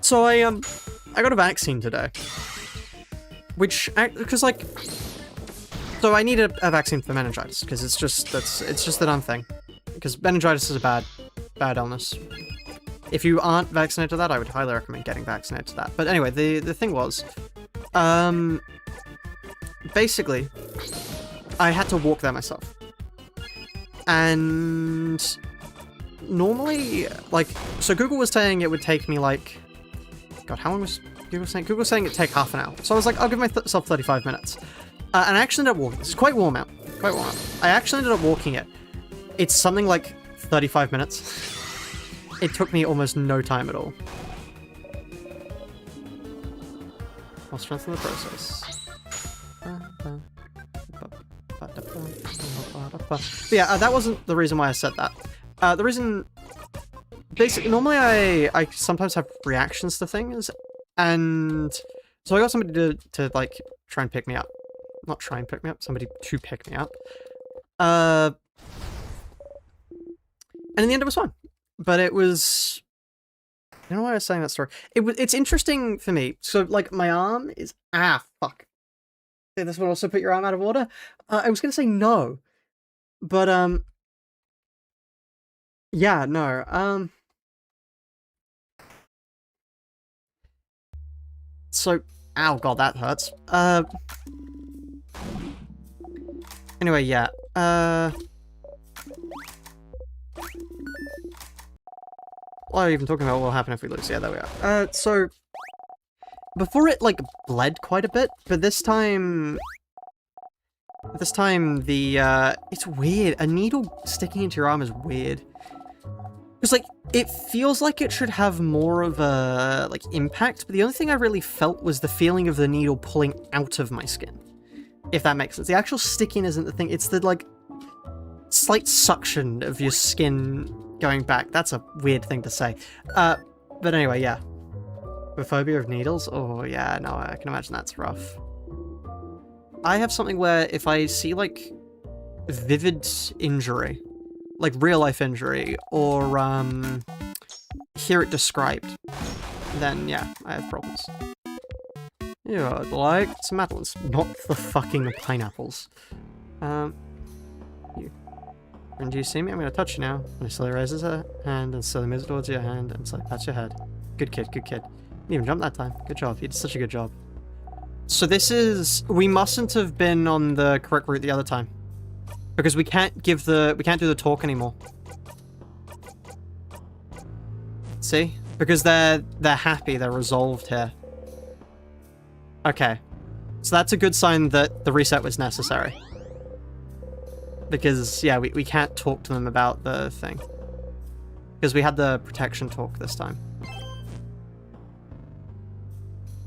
So I got a vaccine today. Which, because like... So I need a vaccine for meningitis, because it's just the dumb thing. Because meningitis is a bad illness. If you aren't vaccinated to that, I would highly recommend getting vaccinated to that. But anyway, the thing was, basically, I had to walk there myself. And normally, like, so Google was saying it would take me like, God, how long was Google saying? Google was saying it'd take half an hour. So I was like, I'll give myself 35 minutes. And I actually ended up walking. It's quite warm out. Quite warm out. I actually ended up walking it. It's something like 35 minutes. It took me almost no time at all. I'll strengthen the process. But yeah, that wasn't the reason why I said that. The reason... Basically, normally I sometimes have reactions to things, and so I got somebody to like, try and pick me up. Not try and pick me up, somebody to pick me up. And in the end it was fine. But it was... I don't know why I was saying that story. It's interesting for me. So, like, my arm is... Ah, fuck. This would also put your arm out of order? I was gonna say no. But, yeah, no. So... Ow, God, that hurts. Anyway, yeah. What are you even talking about? What will happen if we lose? Yeah, there we are. So... Before it, like, bled quite a bit, but this time... This time, it's weird. A needle sticking into your arm is weird. Because, like, it feels like it should have more of a, like, impact, but the only thing I really felt was the feeling of the needle pulling out of my skin. If that makes sense. The actual sticking isn't the thing, it's the, like, slight suction of your skin going back. That's a weird thing to say. But anyway, yeah. The phobia of needles? Oh, yeah, no, I can imagine that's rough. I have something where if I see, like, vivid injury, like real-life injury, or, hear it described, then, yeah, I have problems. You would like some apples, not the fucking pineapples. You. And do you see me? I'm gonna touch you now. And he slowly raises her hand and slowly moves towards your hand and slowly pats your head. Good kid, good kid. Didn't even jump that time. Good job. You did such a good job. So this is... We mustn't have been on the correct route the other time. Because we can't do the talk anymore. See? Because they're happy, they're resolved here. Okay. So that's a good sign that the reset was necessary. Because, yeah, we can't talk to them about the thing. Because we had the protection talk this time.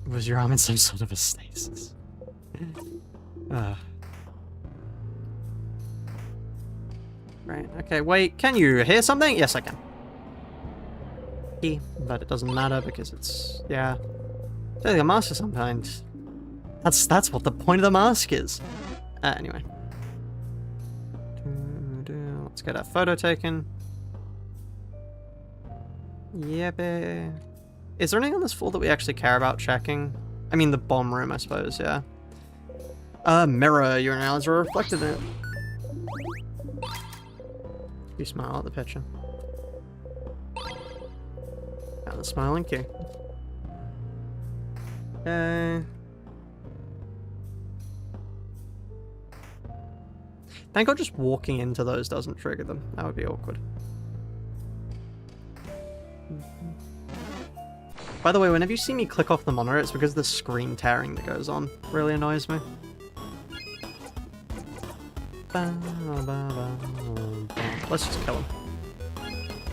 Was your arm in some sort of a stasis? Right, okay, wait, can you hear something? Yes, I can. But it doesn't matter because it's... yeah. It's like a mask of some kind. That's what the point of the mask is. Anyway. Let's get that photo taken. Yep. Is there anything on this floor that we actually care about checking? I mean, the bomb room, I suppose, yeah. Mirror, your analysis are reflected in it. You smile at the picture. And the smiling Q. Okay. Thank God just walking into those doesn't trigger them. That would be awkward. By the way, whenever you see me click off the monitor, it's because the screen tearing that goes on really annoys me. Let's just kill him.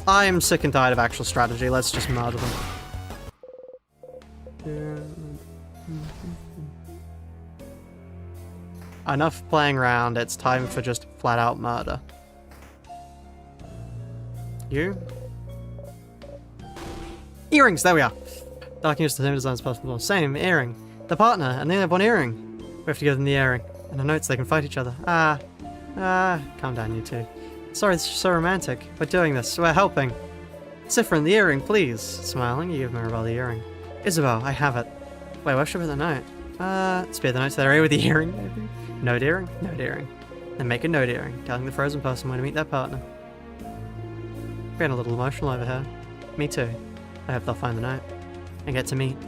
I'm sick and tired of actual strategy. Let's just murder them. Enough playing around. It's time for just flat out murder. You? Earrings! There we are. Dark use the same design as possible. Same earring. The partner, and they have one earring. We have to give them the earring. And the notes, they can fight each other. Calm down, you two. Sorry, this is so romantic. We're doing this. We're helping. Siffrin, the earring, please. Smiling, you give Mirabelle the earring. Isabel, I have it. Wait, where should we put the note? Spare the note to their ear with the earring, maybe? Note earring? Note earring. Then make a note earring, telling the frozen person where to meet their partner. We're getting a little emotional over here. Me too. I hope they'll find the note. And get to meet.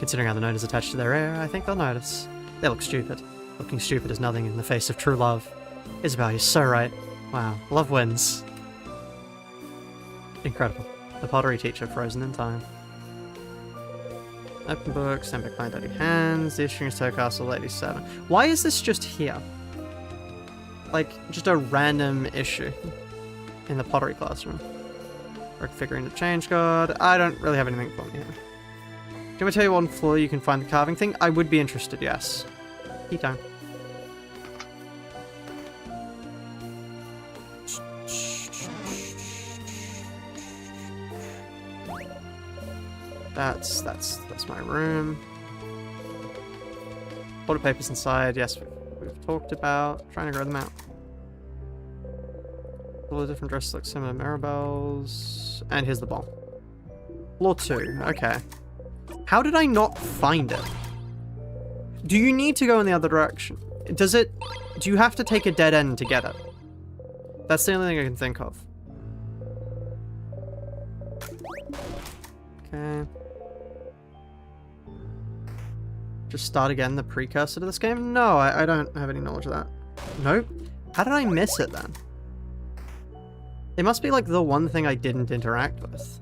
Considering how the note is attached to their ear, I think they'll notice. They look stupid. Looking stupid is nothing in the face of true love. Isabel, you're so right. Wow, love wins. Incredible. The pottery teacher frozen in time. Open book, stand back, find dirty hands, the issuing toe castle, lady 7. Why is this just here? Like, just a random issue in the pottery classroom. Or figuring the change card. I don't really have anything for me here. Can I tell you on floor you can find the carving thing? I would be interested, yes. Tea time. That's my room. Toilet papers inside. Yes, we've talked about trying to grow them out. All the different dresses look similar. Mirabelle's, and here's the bowl. Floor 2. Okay. How did I not find it? Do you need to go in the other direction? Does it? Do you have to take a dead end to get it? That's the only thing I can think of. Okay. Just start again, the precursor to this game? No, I don't have any knowledge of that. Nope. How did I miss it then? It must be like the one thing I didn't interact with.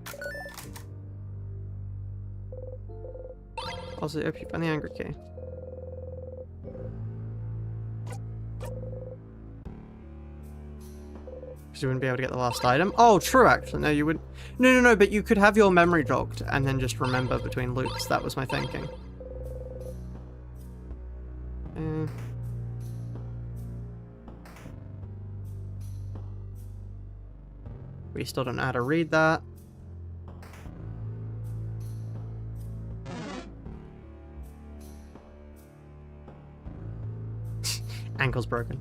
Also, hope you find the angry key. Because you wouldn't be able to get the last item. Oh, true, actually. No, you would. No, but you could have your memory jogged and then just remember between loops. That was my thinking. We still don't know how to read that. Ankle's broken.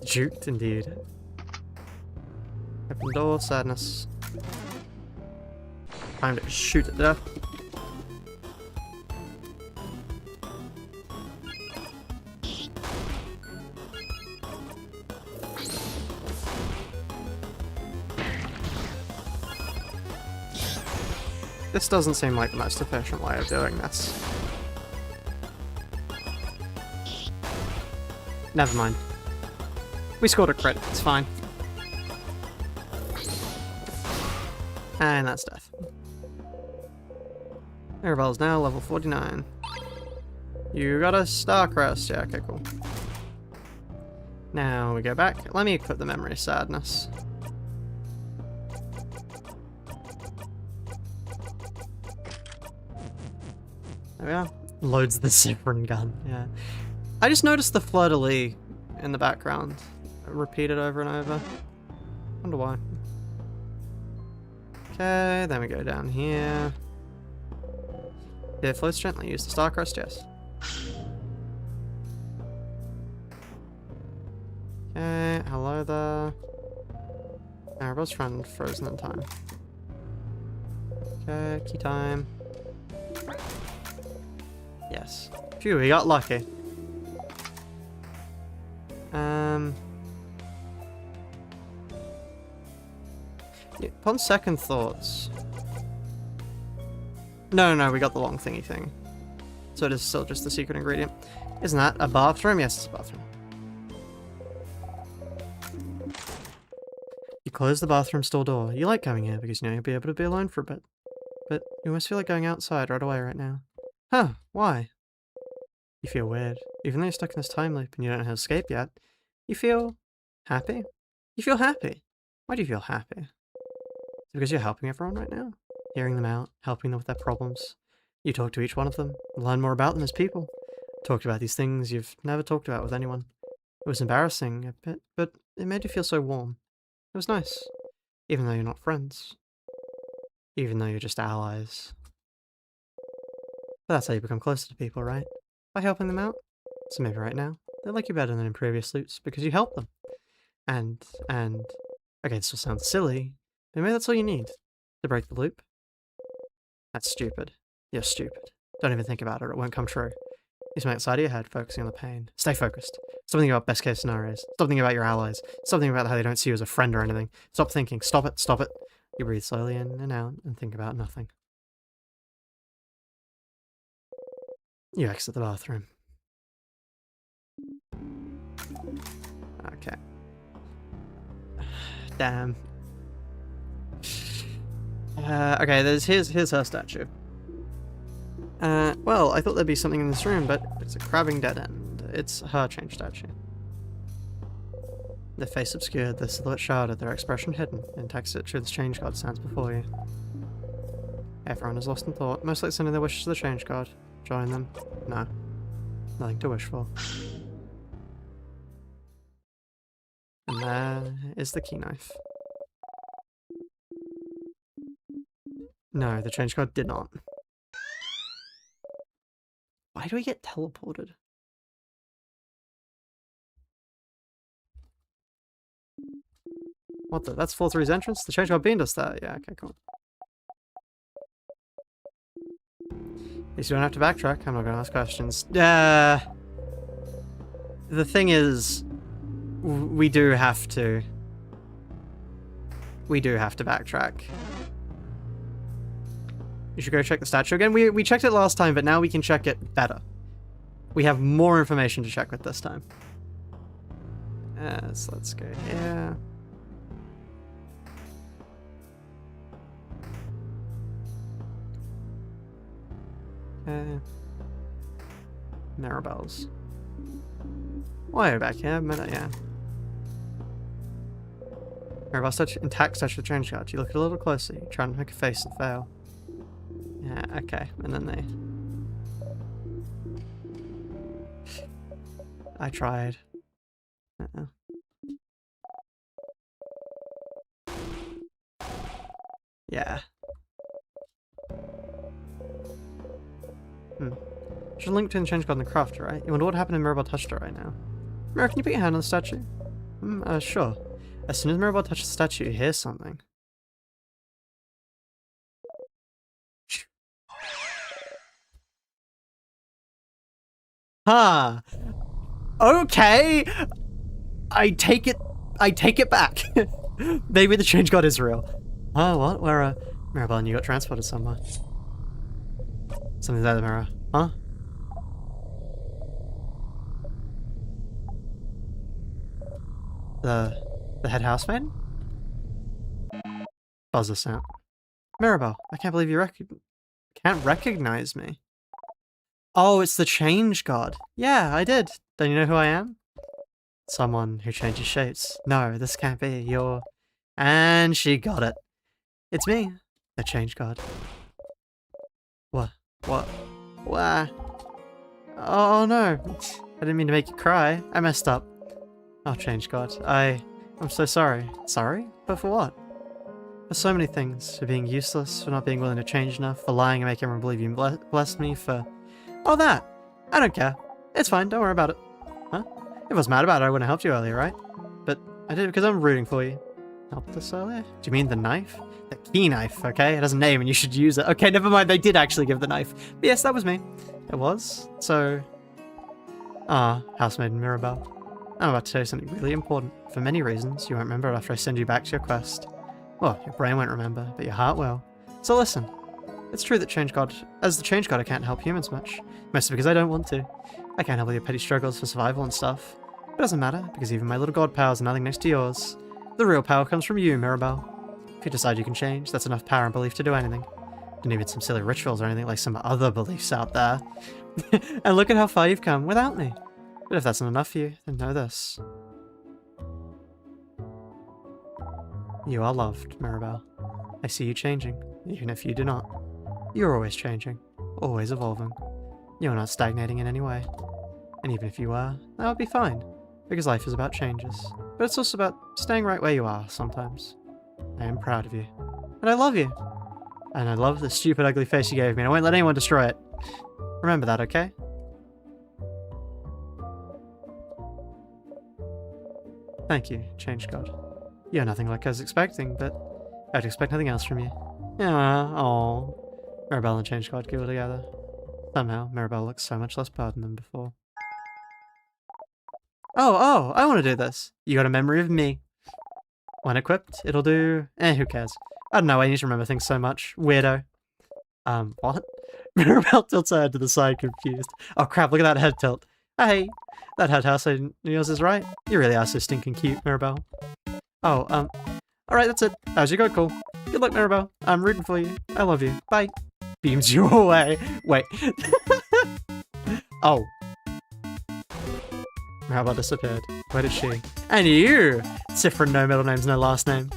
Juked indeed. Open door, sadness. Time to shoot it there. This doesn't seem like the most efficient way of doing this. Never mind. We scored a crit, it's fine. And that's death. Mirabelle's now level 49. You got a star crest. Yeah, okay, cool. Now we go back. Let me equip the memory of sadness. There we are. Loads the Siffrin gun, yeah. I just noticed the fleur-de-lis in the background. Repeated over and over. Wonder why. Okay, then we go down here. It floats gently. Use the star crest, yes. Okay, hello there. Maribel's friend frozen in time. Okay, key time. Yes. Phew, we got lucky. Yeah, upon second thoughts... No, we got the long thingy thing. So it is still just the secret ingredient. Isn't that a bathroom? Yes, it's a bathroom. You close the bathroom store door. You like coming here because you know you'll be able to be alone for a bit. But you almost feel like going outside right away right now. Huh, why? You feel weird. Even though you're stuck in this time loop and you don't know how to escape yet, you feel happy? You feel happy. Why do you feel happy? Is it because you're helping everyone right now? Hearing them out, helping them with their problems. You talk to each one of them, learn more about them as people. Talked about these things you've never talked about with anyone. It was embarrassing a bit, but it made you feel so warm. It was nice. Even though you're not friends. Even though you're just allies. But that's how you become closer to people, right? By helping them out. So maybe right now, they like you better than in previous loops because you helped them. And, okay, this will sound silly, but maybe that's all you need to break the loop. That's stupid. You're stupid. Don't even think about it, it won't come true. You something outside of your head, focusing on the pain. Stay focused. Stop thinking about best case scenarios. Stop thinking about your allies. Stop thinking about how they don't see you as a friend or anything. Stop thinking. Stop it. Stop it. You breathe slowly in and out and think about nothing. You exit the bathroom. Okay. Damn. Okay, here's her statue. Well, I thought there'd be something in this room, but it's a crabbing dead end. It's her change statue. Their face obscured, their silhouette shrouded, their expression hidden, in text it through the change god stands before you. Everyone is lost in thought, most like sending their wishes to the change god. Join them? No. Nothing to wish for. And there is the key knife. No, the change god did not. Why do we get teleported? What the? That's 4-3's entrance? The change god beamed us there. Yeah, okay, cool. At least you don't have to backtrack. I'm not going to ask questions. The thing is, we do have to backtrack. You should go check the statue again. We checked it last time, but now we can check it better. We have more information to check with this time. So let's go here. Okay. Maribel's. Why are you back here? Yeah. Maribel's touch intact touch the change card. You look a little closer. You try to make a face and fail. Yeah, okay. And then they... I tried. Yeah. Should link to the change card in the craft, right? You wonder what happened if Maribel touched her right now. Mira, can you put your hand on the statue? Sure. As soon as Maribel touches the statue, you hear something. Huh. Okay. I take it back. Maybe the change god is real. Oh, what? Where, Maribel and you got transported somewhere. Something there, Mira. Huh? The head housemaid? Buzzer sound. Maribel, I can't believe you can't recognize me. Oh, it's the change god. Yeah, I did. Don't you know who I am? Someone who changes shapes. No, this can't be. You're... And she got it. It's me, the change god. What? Why? Oh no. I didn't mean to make you cry. I messed up. Oh, change god. I'm so sorry. Sorry? But for what? For so many things. For being useless, for not being willing to change enough, for lying and making everyone believe you blessed me, for... Oh, that! I don't care. It's fine, don't worry about it. Huh? If I was mad about it, I wouldn't have helped you earlier, right? But I did it because I'm rooting for you. helped us earlier? Do you mean the knife? The key knife, okay? It has a name and you should use it. Okay, never mind, they did actually give the knife. But yes, that was me. It was. So... housemaid Mirabelle. I'm about to tell you something really important. For many reasons, you won't remember it after I send you back to your quest. Well, your brain won't remember, but your heart will. So listen. It's true that as the Change God, I can't help humans much. Mostly because I don't want to. I can't help with your petty struggles for survival and stuff. But it doesn't matter, because even my little god powers are nothing next to yours. The real power comes from you, Mirabelle. If you decide you can change, that's enough power and belief to do anything. Don't need some silly rituals or anything like some other beliefs out there. And look at how far you've come without me. But if that's not enough for you, then know this. You are loved, Mirabelle. I see you changing, even if you do not. You're always changing, always evolving. You're not stagnating in any way. And even if you were, that would be fine, because life is about changes. But it's also about staying right where you are sometimes. I am proud of you. And I love you. And I love the stupid ugly face you gave me, and I won't let anyone destroy it. Remember that, okay? Thank you, Change God. You're nothing like I was expecting, but I'd expect nothing else from you. Yeah, aww. Mirabelle and Change God giggle together. Somehow, Mirabelle looks so much less burdened than before. Oh, I want to do this. You got a memory of me. When equipped, it'll do... who cares? I don't know, I need to remember things so much. Weirdo. What? Mirabelle tilts her head to the side, confused. Oh crap, look at that head tilt. Hey, that head house of yours is right. You really are so stinking cute, Mirabelle. Oh, alright, that's it. How's your go? Cool. Good luck, Mirabelle. I'm rooting for you. I love you. Bye. Beams you away. Wait. Oh. Mirabelle disappeared. Where did she? And you! Different, no middle names, no last name.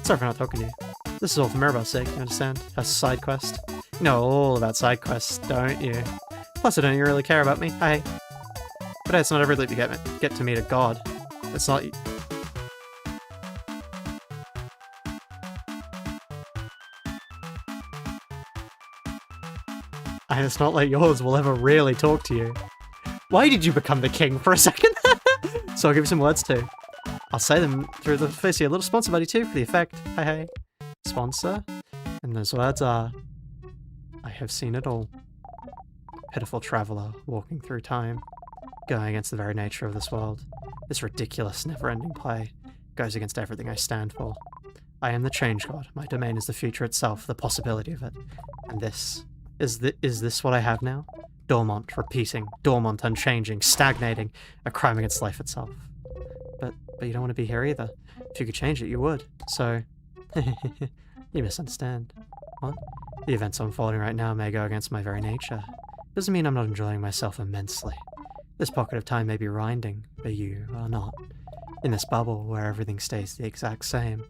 Sorry for not talking to you. This is all for Mirabelle's sake, you understand? Her side quest. You know all about side quests, don't you? Plus, I don't you really care about me. Hey. But it's not every leap you get to meet a god. It's not... And it's not like yours will ever really talk to you. Why did you become the king for a second? So I'll give you some words too. I'll say them through the face of your little sponsor buddy too for the effect. Hey hey. Sponsor. And those words are... I have seen it all. Pitiful traveller walking through time. Going against the very nature of this world. This ridiculous never-ending play goes against everything I stand for. I am the Change God. My domain is the future itself, the possibility of it. And this... Is this what I have now? Dormant, repeating, dormant, unchanging, stagnating, a crime against life itself. But you don't want to be here either. If you could change it, you would. So, you misunderstand. What? The events unfolding right now may go against my very nature. Doesn't mean I'm not enjoying myself immensely. This pocket of time may be winding, but you are not. In this bubble where everything stays the exact same.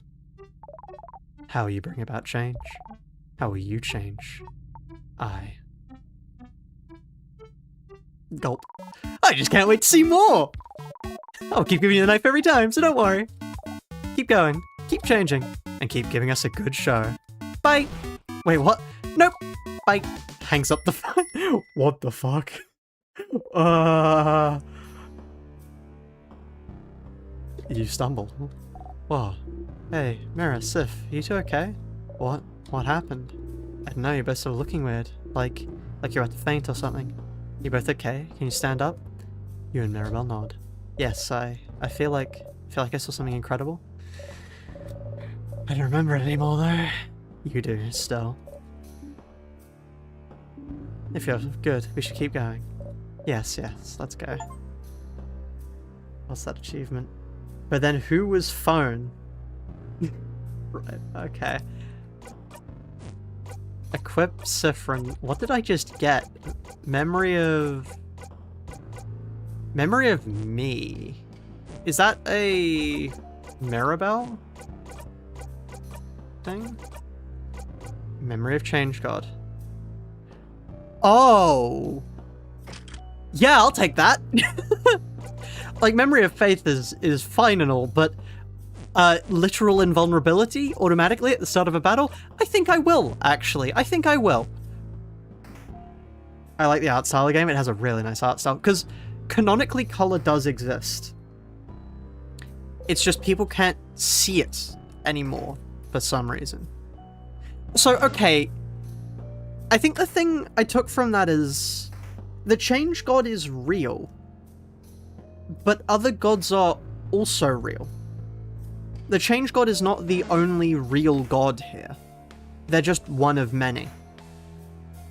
How will you bring about change? How will you change? I... Gulp. I just can't wait to see more! I'll keep giving you the knife every time, so don't worry. Keep going, keep changing, and keep giving us a good show. Bye! Wait, what? Nope! Bye! Hangs up the phone. What the fuck? You stumbled. Whoa. Hey, Mira, Sif, you two okay? What? What happened? I don't know, you're both sort of looking weird. Like you're about to faint or something. You both okay? Can you stand up? You and Mirabelle nod. Yes, I feel like I saw something incredible. I don't remember it anymore though. You do, still. If you're good, we should keep going. Yes, let's go. What's that achievement? But then who was phone? Right, okay. Equip Sifrin. What did I just get? Memory of me. Is that a Mirabelle thing? Memory of Change God. Oh! Yeah, I'll take that! Like, Memory of Faith is fine and all, but literal invulnerability automatically at the start of a battle? I think I will, actually. I think I will. I like the art style of the game. It has a really nice art style, because canonically color does exist. It's just people can't see it anymore for some reason. So, okay. I think the thing I took from that is the change god is real, but other gods are also real. The change god is not the only real god here. They're just one of many.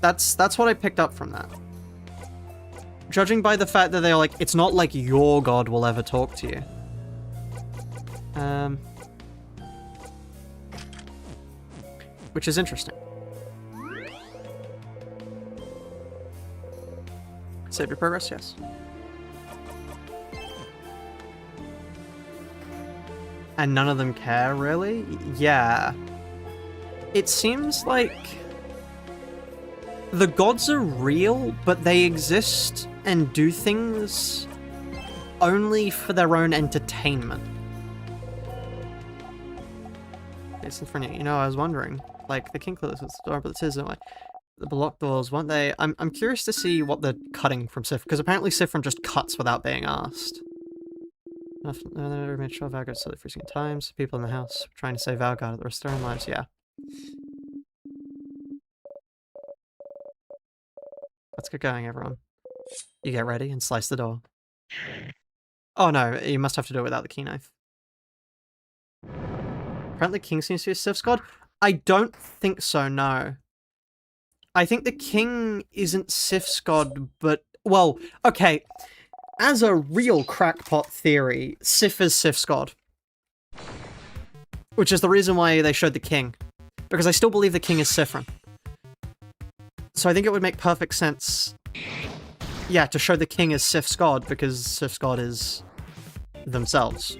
That's what I picked up from that. Judging by the fact that they're like, it's not like your god will ever talk to you. Which is interesting. Save your progress, yes. And none of them care, really? Yeah. It seems like the gods are real, but they exist and do things only for their own entertainment. It's in front of you. You know, I was wondering, like, the king closes the door, but it isn't like the block doors, weren't they? I'm curious to see what they're cutting from Sif, because apparently Sifrin just cuts without being asked. Another made sure Valgard slowly freezing at times. People in the house trying to save Valgard at the restoring lives, yeah. Let's get going, everyone. You get ready and slice the door. Oh no, you must have to do it without the key knife. Apparently King seems to be a Sif's god? I don't think so, no. I think the king isn't Sif's god, but... Well, okay. As a real crackpot theory, Sif is Sif's god. Which is the reason why they showed the king. Because I still believe the king is Sifrin. So I think it would make perfect sense, yeah, to show the king as Sif's god, because Sif's god is themselves.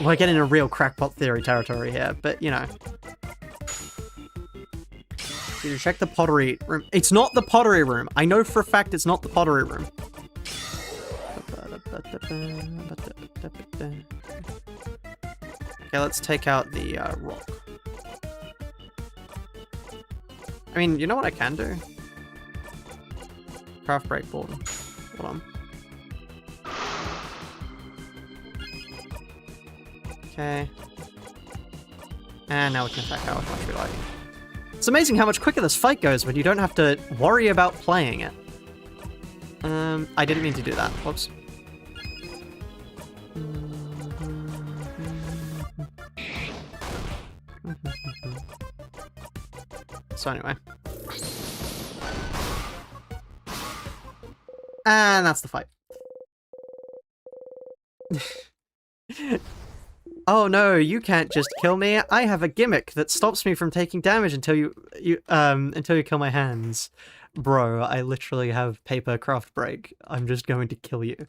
We're getting a real crackpot theory territory here, but, you know. Did you check the pottery room? It's not the pottery room. I know for a fact it's not the pottery room. Okay, let's take out the rock. I mean, you know what I can do? Craft breakboard. Hold on. Okay. And now we can attack how much we like. It's amazing how much quicker this fight goes when you don't have to worry about playing it. I didn't mean to do that. Whoops. So anyway. And that's the fight. Oh no, you can't just kill me. I have a gimmick that stops me from taking damage until you kill my hands. Bro, I literally have paper craft break. I'm just going to kill you.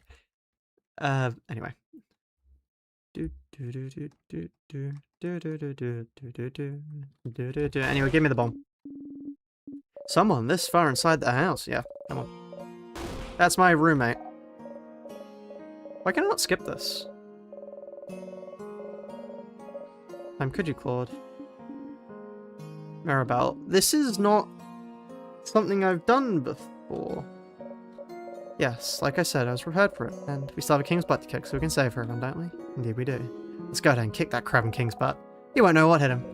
Anyway. Anyway, give me the bomb. Someone this far inside the house. Yeah, come on. That's my roommate. Why can I not skip this? Could you, Claude? Maribel, this is not something I've done before. Yes, like I said, I was prepared for it, and we still have a king's butt to kick, so we can save her, don't we? Indeed we do. Let's go ahead and kick that crabbing king's butt. You won't know what hit him.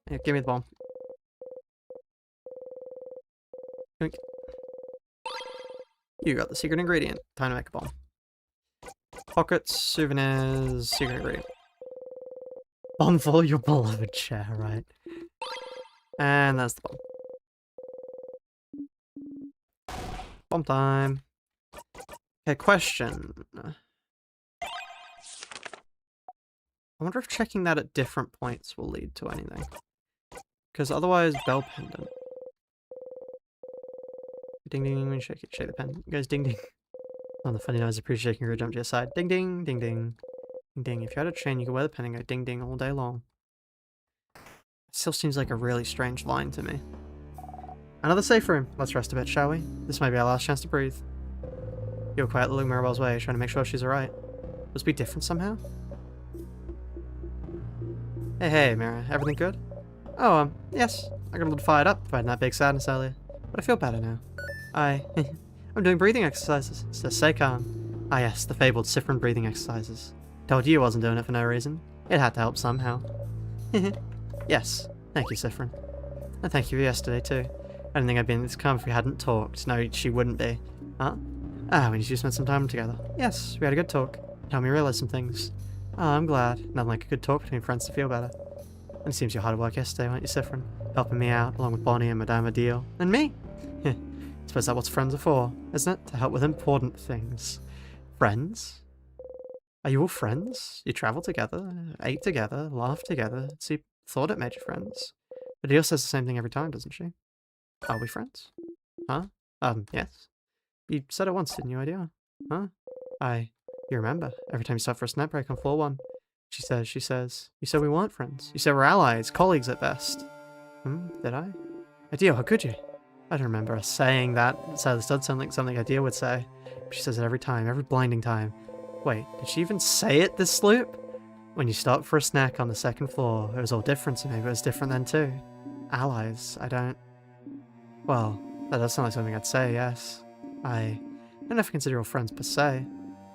Yeah, give me the bomb. Yoink. You got the secret ingredient. Time to make a bomb. Pockets, souvenirs, secret ingredient. Bomb for your beloved chair, right? And that's the bomb. Bomb time. Okay, question. I wonder if checking that at different points will lead to anything. Because otherwise, bell pendant. Ding ding ding, shake it, shake the pen. It goes ding ding. On the funny noise, appreciating your jump to your side. Ding ding, ding ding. Ding ding. If you had a chain, you could wear the pen and go ding ding all day long. It still seems like a really strange line to me. Another safe room. Let's rest a bit, shall we? This might be our last chance to breathe. You were quietly looking Maribel's way, trying to make sure she's alright. Must be different somehow? Hey, Mira. Everything good? Oh, yes. I got a little fired up fighting that big sadness earlier. But I feel better now. I'm doing breathing exercises. So stay calm. Ah yes, the fabled Sifrin breathing exercises. Told you I wasn't doing it for no reason. It had to help somehow. Yes, thank you, Sifrin. And thank you for yesterday, too. I didn't think I'd be in this calm if we hadn't talked. No, she wouldn't be. Huh? Ah, we need to spend some time together. Yes, we had a good talk. Helped me realize some things. Oh, I'm glad. Nothing like a good talk between friends to feel better. And it seems you hard at work yesterday, weren't you, Sifrin? Helping me out, along with Bonnie and Madame Adil. And me? I suppose that's what friends are for, isn't it? To help with important things. Friends? Are you all friends? You travel together, ate together, laughed together, so you thought it made you friends. Adil says the same thing every time, doesn't she? Are we friends? Huh? Yes. You said it once, didn't you, Adil? Huh? You remember, every time you stop for a snack break on floor 1. She says, you said we weren't friends. You said we're allies, colleagues at best. Did I? Adil, how could you? I don't remember us saying that, so this does sound like something Adil would say. She says it every time, every blinding time. Wait, did she even say it this loop? When you stopped for a snack on the 2nd floor, it was all different, so maybe it was different then too. Allies, I don't... Well, that does sound like something I'd say, yes. I don't know if I consider you all friends per se.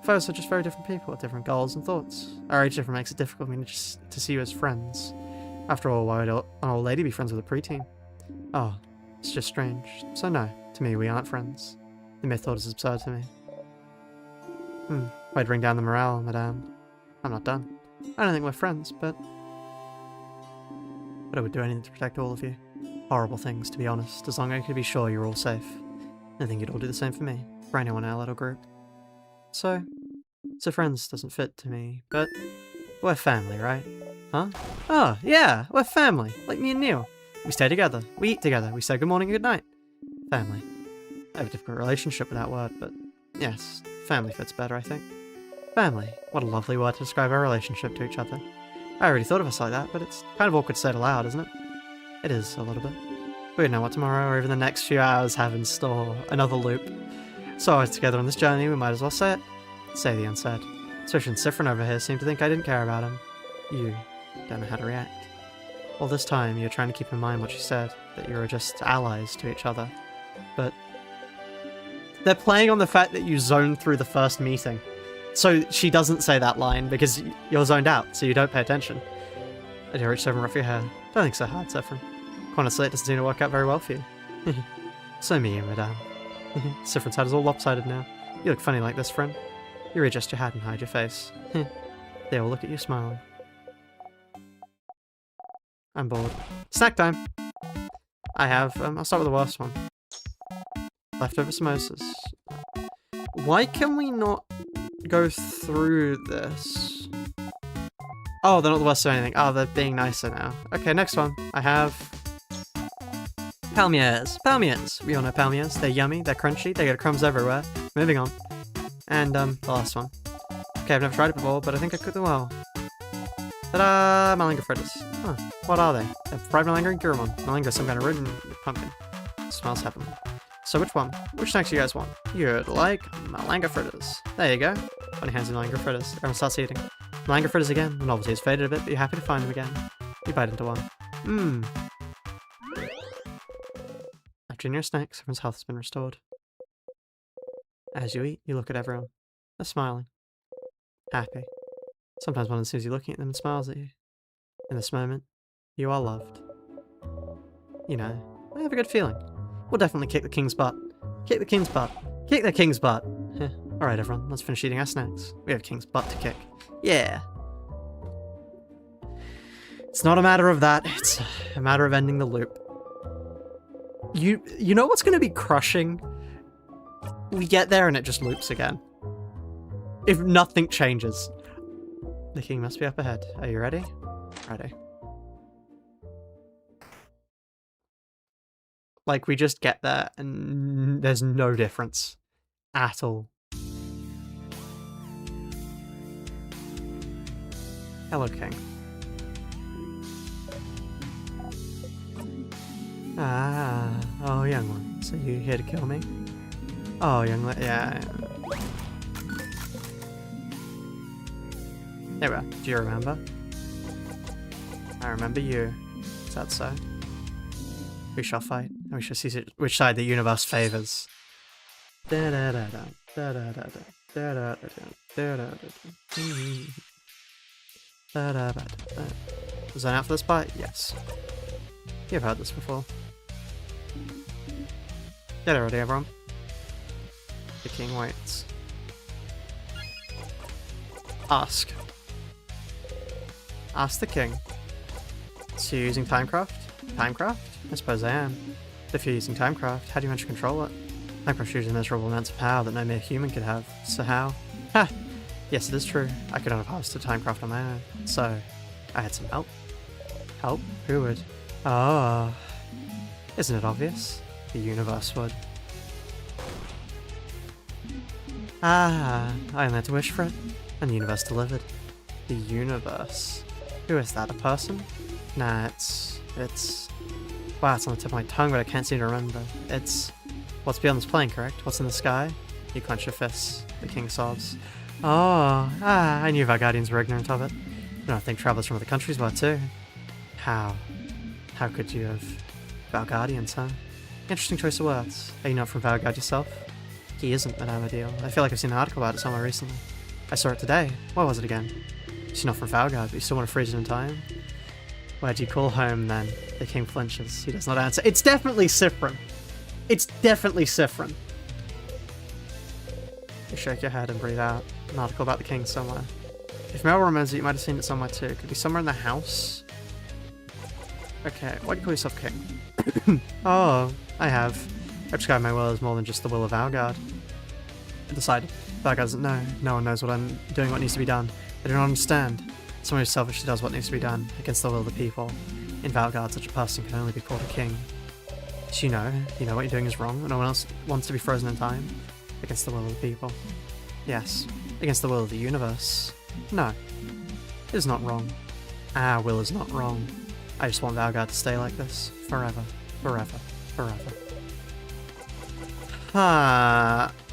Foes are just very different people with different goals and thoughts. Our age difference makes it difficult for me to see you as friends. After all, why would an old lady be friends with a preteen? Oh, it's just strange. So no, to me we aren't friends. The mere thought is absurd to me. Why'd bring down the morale, madame? I'm not done. I don't think we're friends, but I would do anything to protect all of you. Horrible things, to be honest, as long as I could be sure you're all safe. I think you'd all do the same for me, for anyone in our little group. So friends doesn't fit to me, but we're family, right? Huh? Oh, yeah, we're family, like me and Neil. We stay together, we eat together, we say good morning and good night. Family. I have a difficult relationship with that word, but yes, family fits better, I think. Family. What a lovely word to describe our relationship to each other. I already thought of us like that, but it's kind of awkward to say it aloud, isn't it? It is, a little bit. We don't know what tomorrow or even the next few hours have in store. Another loop. So we're together on this journey, we might as well say it. Say the unsaid. Especially Sifrin over here seemed to think I didn't care about him. You don't know how to react. All this time, you're trying to keep in mind what she said, that you were just allies to each other. But they're playing on the fact that you zoned through the first meeting. So she doesn't say that line because you're zoned out, so you don't pay attention. I did reach over and rough your hair. Don't think so hard, Sifrin. Honestly, it doesn't seem to work out very well for you. So me, madame. Sifrin's head is all lopsided now. You look funny like this, friend. You readjust your hat and hide your face. They all look at you smiling. I'm bored. Snack time! I have, I'll start with the worst one. Leftover samosas. Why can we not go through this? Oh, they're not the worst or anything. Oh, they're being nicer now. Okay, next one. I have palmiers. Palmiers. We all know palmiers. They're yummy, they're crunchy, they get crumbs everywhere. Moving on. And, the last one. Okay, I've never tried it before, but I think I cooked them well. Ta-da! Malanga fritters. Huh, what are they? They're fried malanga and garamon. Malanga is some kind of root and pumpkin. Smells heavenly. So which one? Which snacks do you guys want? You'd like malanga fritters. There you go. Funny hands in malanga fritters. Everyone starts eating. Malanga fritters again. The novelty has faded a bit, but you're happy to find them again. You bite into one. After your snacks, everyone's health has been restored. As you eat, you look at everyone. They're smiling. Happy. Sometimes one sees you looking at them and smiles at you. In this moment, you are loved. You know, I have a good feeling. We'll definitely kick the king's butt. Kick the king's butt. Kick the king's butt. Alright everyone, let's finish eating our snacks. We have a king's butt to kick. Yeah. It's not a matter of that, it's a matter of ending the loop. You know what's going to be crushing? We get there and it just loops again. If nothing changes. The king must be up ahead. Are you ready? Ready. Like, we just get there and there's no difference at all. Hello, king. Oh, young one. So you here to kill me? Oh, young lady, yeah. There we are. Do you remember? I remember you. Is that so? We shall fight, and we shall see which side the universe favors. Was I out for this part? Yes. You've heard this before. Get ready, everyone. The king waits. Ask. Ask the king. So you're using Timecraft? Timecraft? I suppose I am. If you're using Timecraft, how do you manage to control it? Timecraft uses immeasurable amounts of power that no mere human could have, so how? Ha! Yes, it is true. I could not have passed to Timecraft on my own, so I had some help. Help? Who would? Oh. Isn't it obvious? The universe would. Ah, I only had to wish for it, and the universe delivered. The universe? Who is that, a person? Nah, it's... Wow, it's on the tip of my tongue, but I can't seem to remember. It's... What's beyond this plane, correct? What's in the sky? You clench your fists. The king sobs. Oh, I knew Valguardians were ignorant of it. And I think travelers from other countries were too. How? How could you have... Valguardians, huh? Interesting choice of words. Are you not from Valguard yourself? He isn't, Madame Adele. I feel like I've seen an article about it somewhere recently. I saw it today. What was it again? She's not from Valguard, but you still want to freeze it in time? Where do you call home, then? The king flinches. He does not answer. It's definitely Sifrin. It's definitely Sifrin. You shake your head and breathe out. An article about the king somewhere. If Mel remembers it, you might have seen it somewhere too. Could be somewhere in the house? Okay, why do you call yourself king? Oh, I have. I describe my will as more than just the will of Valguard. I decided. Valguard doesn't know. No one knows what I'm doing, what needs to be done. They don't understand. Someone who selfishly does what needs to be done, against the will of the people. In Valguard, such a person can only be called a king. So you know what you're doing is wrong, and no one else wants to be frozen in time. Against the will of the people. Yes, against the will of the universe. No, it is not wrong. Our will is not wrong. I just want Valguard to stay like this. Forever. Forever. Forever.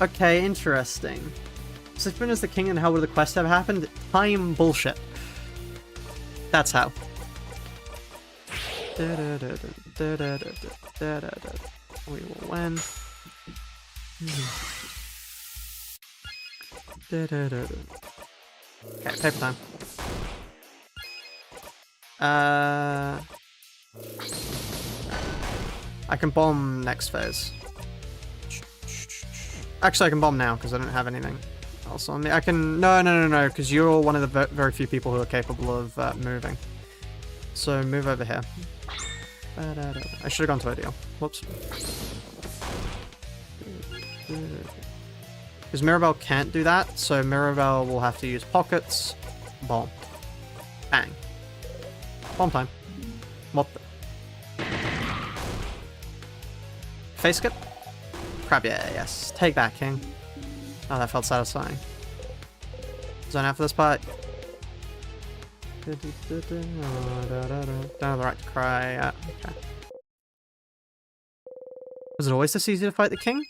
Okay, interesting. Sifrin is the king and how would the quest have happened? Time bullshit. That's how. We will win. Okay, paper time. I can bomb next phase. Actually, I can bomb now because I don't have anything else on me. I can... No, because you're one of the very few people who are capable of moving. So move over here. I should have gone to ideal. Whoops. Because Mirabelle can't do that, so Mirabelle will have to use pockets. Bomb. Bang. Bomb time. What the... Face skip? Crap, yeah, yes. Take that, king. Oh, that felt satisfying. Zone out for this part. Don't have the right to cry. Okay. Was it always this easy to fight the king?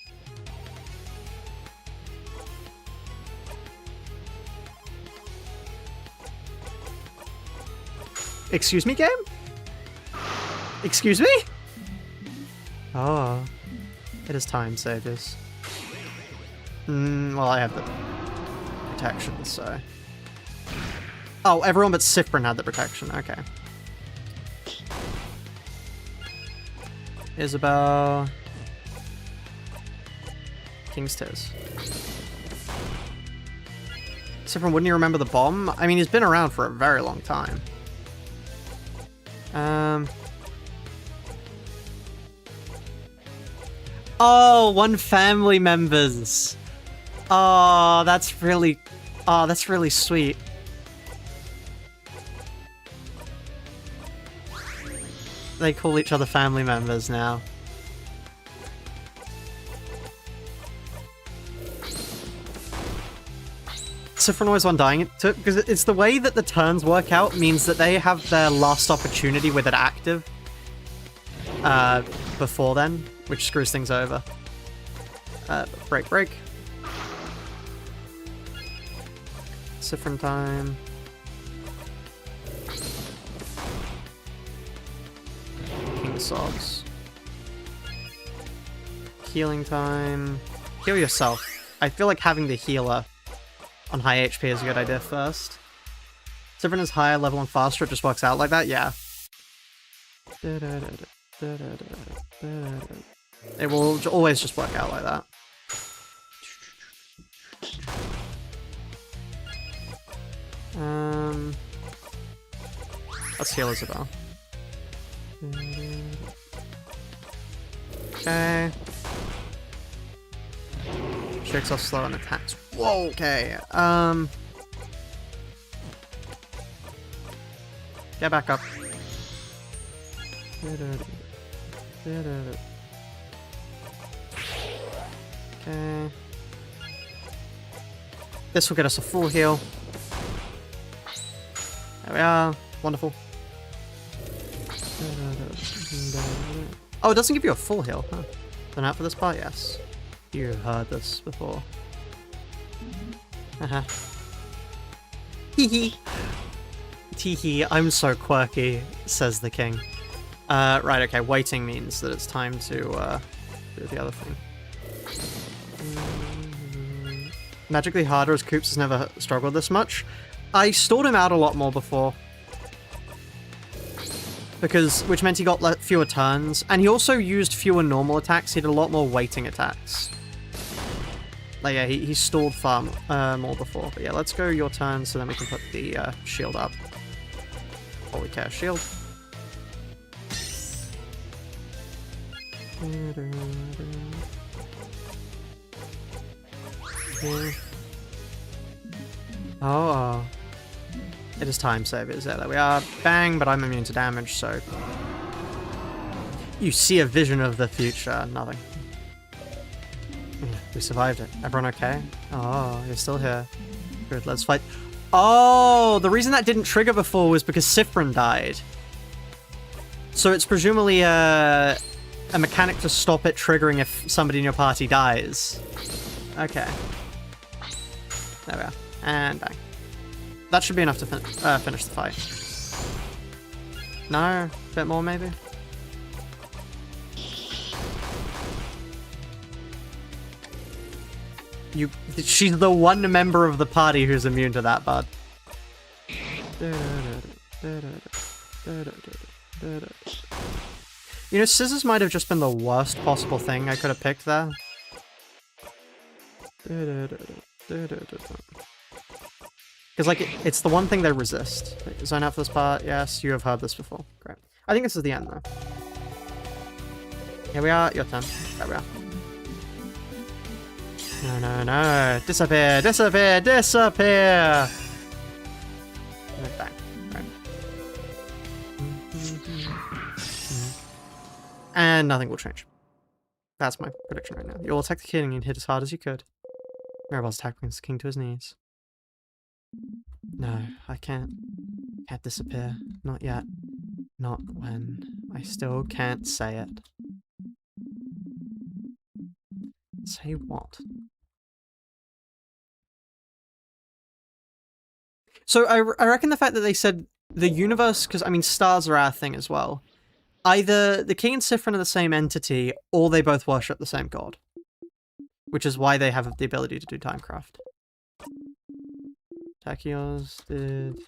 Excuse me, game? Excuse me? Oh. It is time, saviors. Well, I have the protection, so... Oh, everyone but Sifrin had the protection, okay. Isabel... King's Tears. Sifrin, wouldn't you remember the bomb? I mean, he's been around for a very long time. Oh, one family members. Oh, that's really sweet. They call each other family members now. Sifrin always undying it because it's the way that the turns work out means that they have their last opportunity with it active before then, which screws things over. Break. Sifrin time. King sobs. Healing time. Heal yourself. I feel like having the healer on high HP is a good idea first. Sifrin is higher level and faster, it just works out like that? Yeah. It will always just work out like that. Let's heal Isabel. Okay. Shakes off slow and attacks. Whoa, okay. Get back up. Okay. This will get us a full heal. There we are. Wonderful. Oh, it doesn't give you a full heal, huh? Done out for this part? Yes. You've heard this before. Haha. Hee hee. I'm so quirky, says the king. Right, okay, waiting means that it's time to do the other thing. Magically harder as Coops has never struggled this much. I stalled him out a lot more before. Which meant he got fewer turns, and he also used fewer normal attacks. He did a lot more waiting attacks. Like, yeah, he stalled far more before. But yeah, let's go your turn so then we can put the shield up. Holy cow, shield. Yeah. Oh. It is time savers. There we are. Bang, but I'm immune to damage, so... You see a vision of the future. Nothing. We survived it. Everyone okay? Oh, you're still here. Good, let's fight. Oh, the reason that didn't trigger before was because Sifrin died. So it's presumably a mechanic to stop it triggering if somebody in your party dies. Okay. There we are. And bang. That should be enough to finish the fight. No? A bit more, maybe? She's the one member of the party who's immune to that, bud. You know, scissors might have just been the worst possible thing I could have picked there. Because, like, it's the one thing they resist. Zone out for this part. Yes, you have heard this before. Great. I think this is the end, though. Here we are. Your turn. There we are. No, no, no. Disappear, disappear, disappear! Bang. Right. And nothing will change. That's my prediction right now. You'll attack the king and hit as hard as you could. Mirabel's attack brings the king to his knees. No, I can't. Can't disappear. Not yet. Not when. I still can't say it. Say what? So I reckon the fact that they said the universe, because I mean stars are our thing as well. Either the king and Sifrin are the same entity, or they both worship the same god. Which is why they have the ability to do timecraft. Tachios did...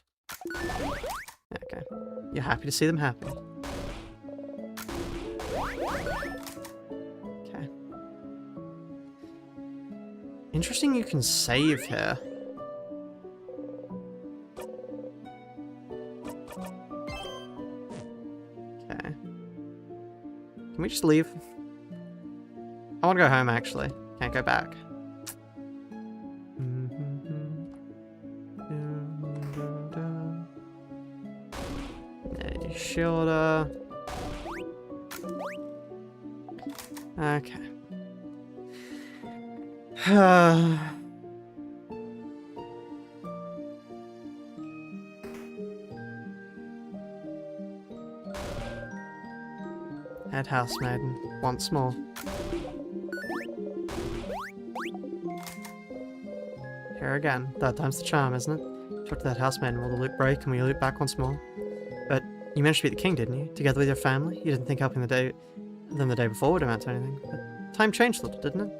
Okay. You're happy to see them happy. Okay. Interesting you can save here. Okay. Can we just leave? I want to go home, actually. Can't go back. Shoulder. Okay. Head housemaiden once more. Here again. Third time's the charm, isn't it? Talk to that housemaiden. Will the loop break and we loop back once more? But you managed to beat the king, didn't you? Together with your family? You didn't think helping them the day before would amount to anything. But time changed a little, didn't it?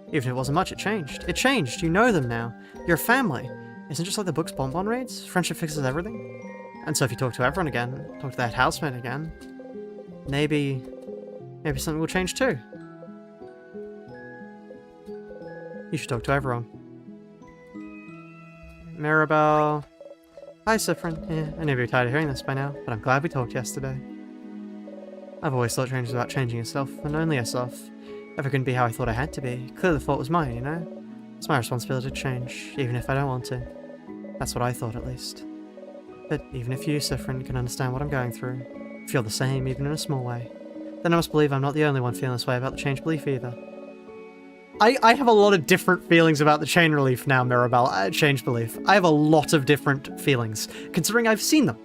Even if it wasn't much, it changed. It changed. You know them now. Your family. Isn't it just like the book's bonbon reads? Friendship fixes everything? And so if you talk to everyone again, talk to that housemate again, maybe something will change too. You should talk to everyone. Mirabelle. Hi, Sifrin. Yeah, I know you're tired of hearing this by now, but I'm glad we talked yesterday. I've always thought change was about changing yourself, and only yourself. If I couldn't be how I thought I had to be, clearly the fault was mine, you know? It's my responsibility to change, even if I don't want to. That's what I thought, at least. But even if you, Sifrin, can understand what I'm going through, feel the same, even in a small way, then I must believe I'm not the only one feeling this way about the change belief either. I have a lot of different feelings about the chain relief now, Mirabelle. Change belief. I have a lot of different feelings, considering I've seen them.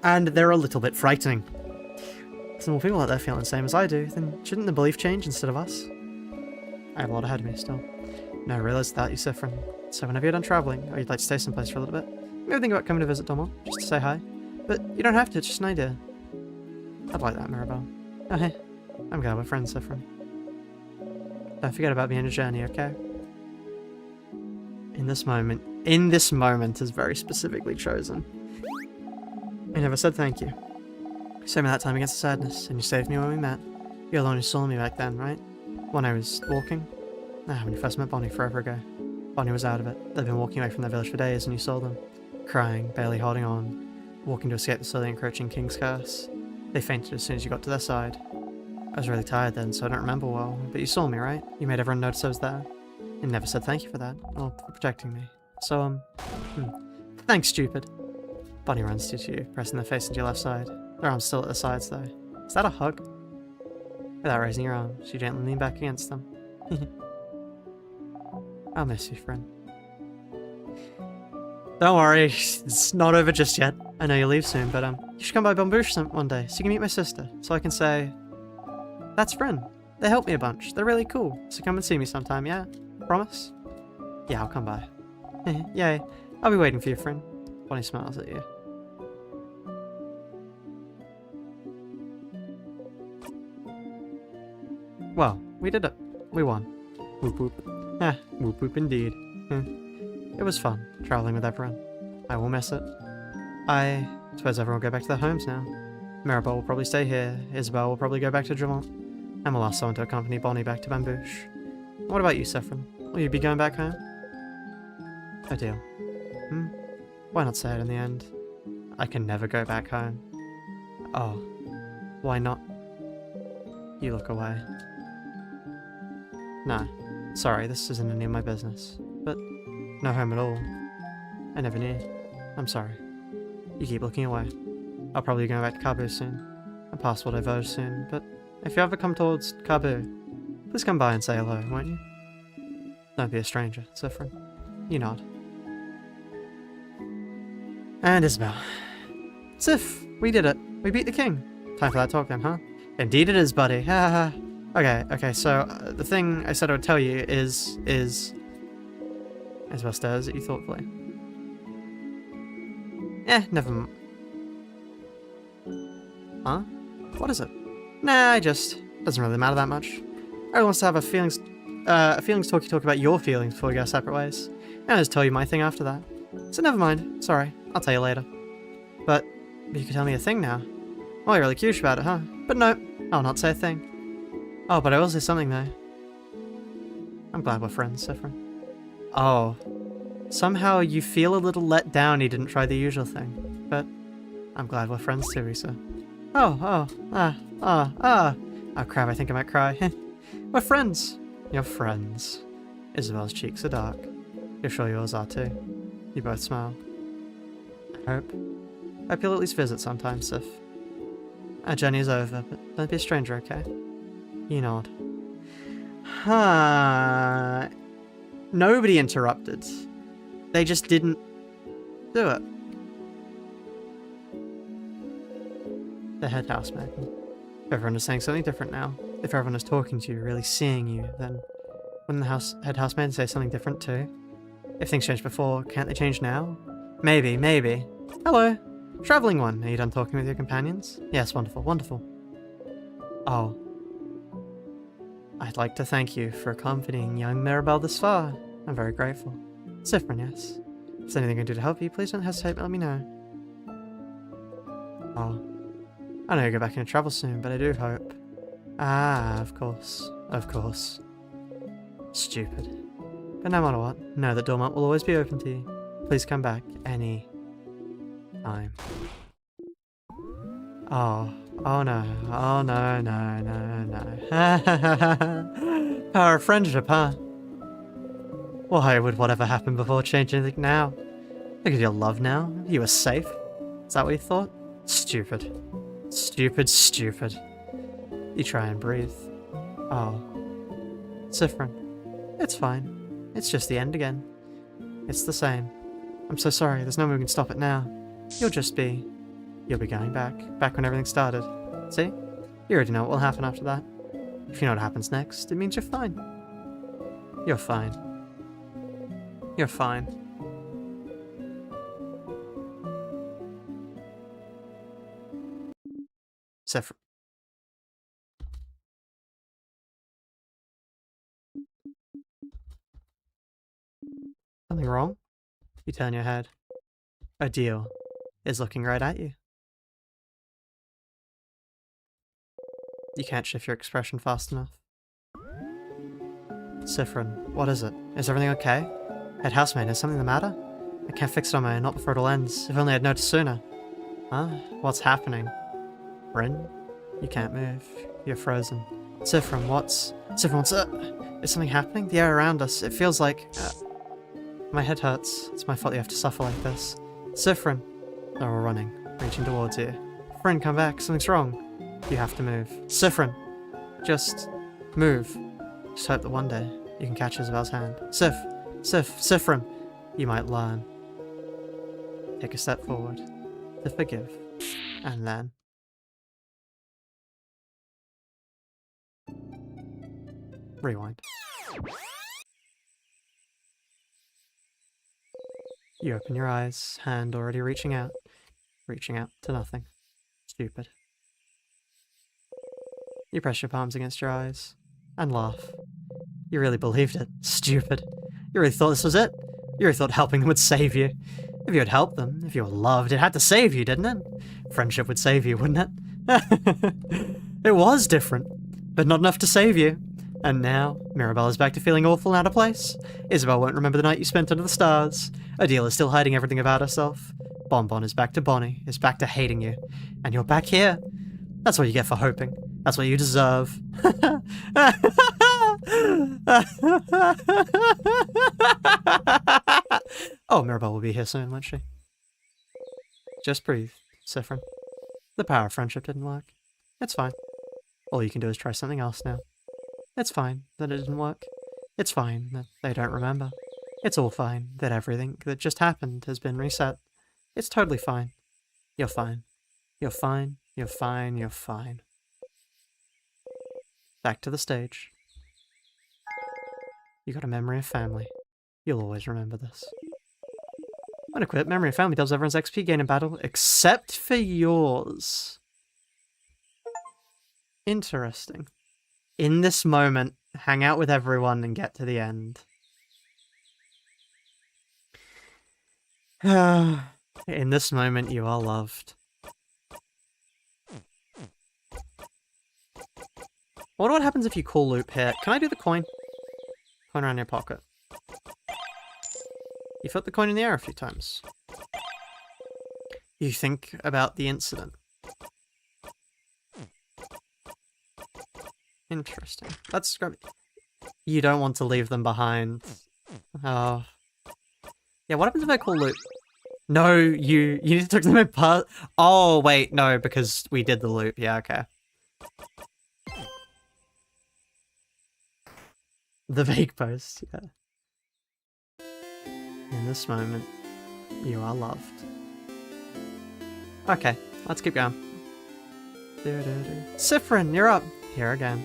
And they're a little bit frightening. If more people out there feeling the same as I do, then shouldn't the belief change instead of us? I have a lot ahead of me still. No, I realised that, you Sifrin. So whenever you're done travelling, or you'd like to stay someplace for a little bit, maybe think about coming to visit Domo, just to say hi. But you don't have to, it's just an idea. I'd like that, Mirabelle. Oh hey, I'm glad we're friends, Sifrin. Don't forget about me on your journey, okay? In this moment is very specifically chosen. I never said thank you. Same at that time against the sadness, and you saved me when we met. You're the one who saw me back then, right? When I was walking? When you first met Bonnie forever ago. Bonnie was out of it. They'd been walking away from their village for days, and you saw them. Crying, barely holding on, walking to escape the slowly encroaching king's curse. They fainted as soon as you got to their side. I was really tired then, so I don't remember well, but you saw me, right? You made everyone notice I was there. And never said thank you for that, or for protecting me. So, thanks, stupid. Bonnie runs to you, pressing their face into your left side. Their arms still at their sides, though. Is that a hug? Without raising your arms, you gently lean back against them. I'll miss you, friend. Don't worry, it's not over just yet. I know you'll leave soon, but you should come by Bambouche one day, so you can meet my sister, so I can say, that's friend. They helped me a bunch. They're really cool. So come and see me sometime, yeah? Promise? Yeah, I'll come by. Yay. I'll be waiting for you, friend. Bonnie smiles at you. Well, we did it. We won. Whoop whoop. Whoop whoop indeed. It was fun, traveling with everyone. I will miss it. I suppose everyone will go back to their homes now. Mirabelle will probably stay here. Isabelle will probably go back to Dramont. And we'll ask someone to accompany Bonnie back to Bambouche. What about you, Sifrin? Will you be going back home? Oh dear. Why not say it in the end? I can never go back home. Oh. Why not? You look away. No. Sorry, this isn't any of my business. But no home at all. I never knew. I'm sorry. You keep looking away. I'll probably be going back to Kabu soon. And past what I've owed soon, but if you ever come towards Kabu, please come by and say hello, won't you? Don't be a stranger, Sifrin. You nod. And Isabelle. Sif, we did it. We beat the king. Time for that talk then, huh? Indeed it is, buddy. Ha ha. Okay, so the thing I said I would tell you is... Isabelle stares at you thoughtfully. Never mind. Huh? What is it? Nah, doesn't really matter that much. Everyone wants to have a feelings talk about your feelings before we go separate ways. And I'll just tell you my thing after that. So never mind. Sorry, I'll tell you later. But you could tell me a thing now. Oh, you're really curious about it, huh? But no, I'll not say a thing. Oh, but I will say something though. I'm glad we're friends, Sifrin. Oh. Somehow you feel a little let down he didn't try the usual thing. But I'm glad we're friends too, Risa. Oh crap, I think I might cry. We're friends. You're friends. Isabelle's cheeks are dark. You're sure yours are too. You both smile. I hope you'll at least visit sometime, Sif. Our journey is over, but don't be a stranger, okay? You nod. Nobody interrupted. They just didn't do it. The head housemaid. If everyone is saying something different now, if everyone is talking to you, really seeing you, then wouldn't the head housemaid say something different too? If things changed before, can't they change now? Maybe. Hello. Traveling one. Are you done talking with your companions? Yes, wonderful. Oh. I'd like to thank you for accompanying young Mirabelle this far. I'm very grateful. Sifrin, yes. there's anything I can do to help you, please don't hesitate, let me know. Oh. I know you'll go back into travel soon, but I do hope. Ah, of course. Of course. Stupid. But no matter what, know that Dormont will always be open to you. Please come back any time. Oh. Oh no. Oh no, no, no, no. Power of friendship, huh? Why would whatever happen before change anything now? Look at your love now. You were safe. Is that what you thought? Stupid. Stupid, stupid. You try and breathe. Oh. Siffrin. It's fine. It's just the end again. It's the same. I'm so sorry, there's no way we can stop it now. You'll be going back. Back when everything started. See? You already know what will happen after that. If you know what happens next, it means you're fine. You're fine. You're fine. Siffrin. Something wrong? You turn your head. A deal is looking right at you. You can't shift your expression fast enough. Siffrin, what is it? Is everything okay? Head housemaid, is something the matter? I can't fix it on my own, not before it all ends. If only I'd noticed sooner. Huh? What's happening? Bryn? You can't move. You're frozen. Siffrin, Siffrin, what's up? Is something happening? The air around us, it feels like... My head hurts. It's my fault you have to suffer like this. Siffrin! They're all running, reaching towards you. Friend, come back. Something's wrong. You have to move. Siffrin! Just... move. Just hope that one day you can catch Isabel's hand. Siffrin! You might learn. Take a step forward. To forgive. And then... Rewind. You open your eyes, hand already reaching out to nothing. Stupid. You press your palms against your eyes, and laugh. You really believed it. Stupid. You really thought this was it? You really thought helping them would save you. If you had helped them, if you were loved, it had to save you, didn't it? Friendship would save you, wouldn't it? It was different, but not enough to save you. And now, Mirabelle is back to feeling awful and out of place. Isabel won't remember the night you spent under the stars. Adele is still hiding everything about herself. Bonbon is back to Bonnie, is back to hating you. And you're back here. That's what you get for hoping. That's what you deserve. Oh, Mirabelle will be here soon, won't she? Just breathe, Siffrin. The power of friendship didn't work. It's fine. All you can do is try something else now. It's fine that it didn't work. It's fine that they don't remember. It's all fine that everything that just happened has been reset. It's totally fine. You're fine. You're fine. You're fine. You're fine. Back to the stage. You got a memory of family. You'll always remember this. When I quit, memory of family doubles everyone's XP gain in battle, except for yours. Interesting. In this moment, hang out with everyone and get to the end. In this moment, you are loved. I wonder what happens if you call loop here. Can I do the coin? Coin around your pocket. You flipped the coin in the air a few times. You think about the incident. Interesting. Let's grab it. You don't want to leave them behind. Oh. Yeah, what happens if I call loop? No, you need to talk to them in part. Oh, wait, no, because we did the loop. Yeah, okay. The vague post, yeah. In this moment, you are loved. Okay, let's keep going. Siffrin, you're up. Here again.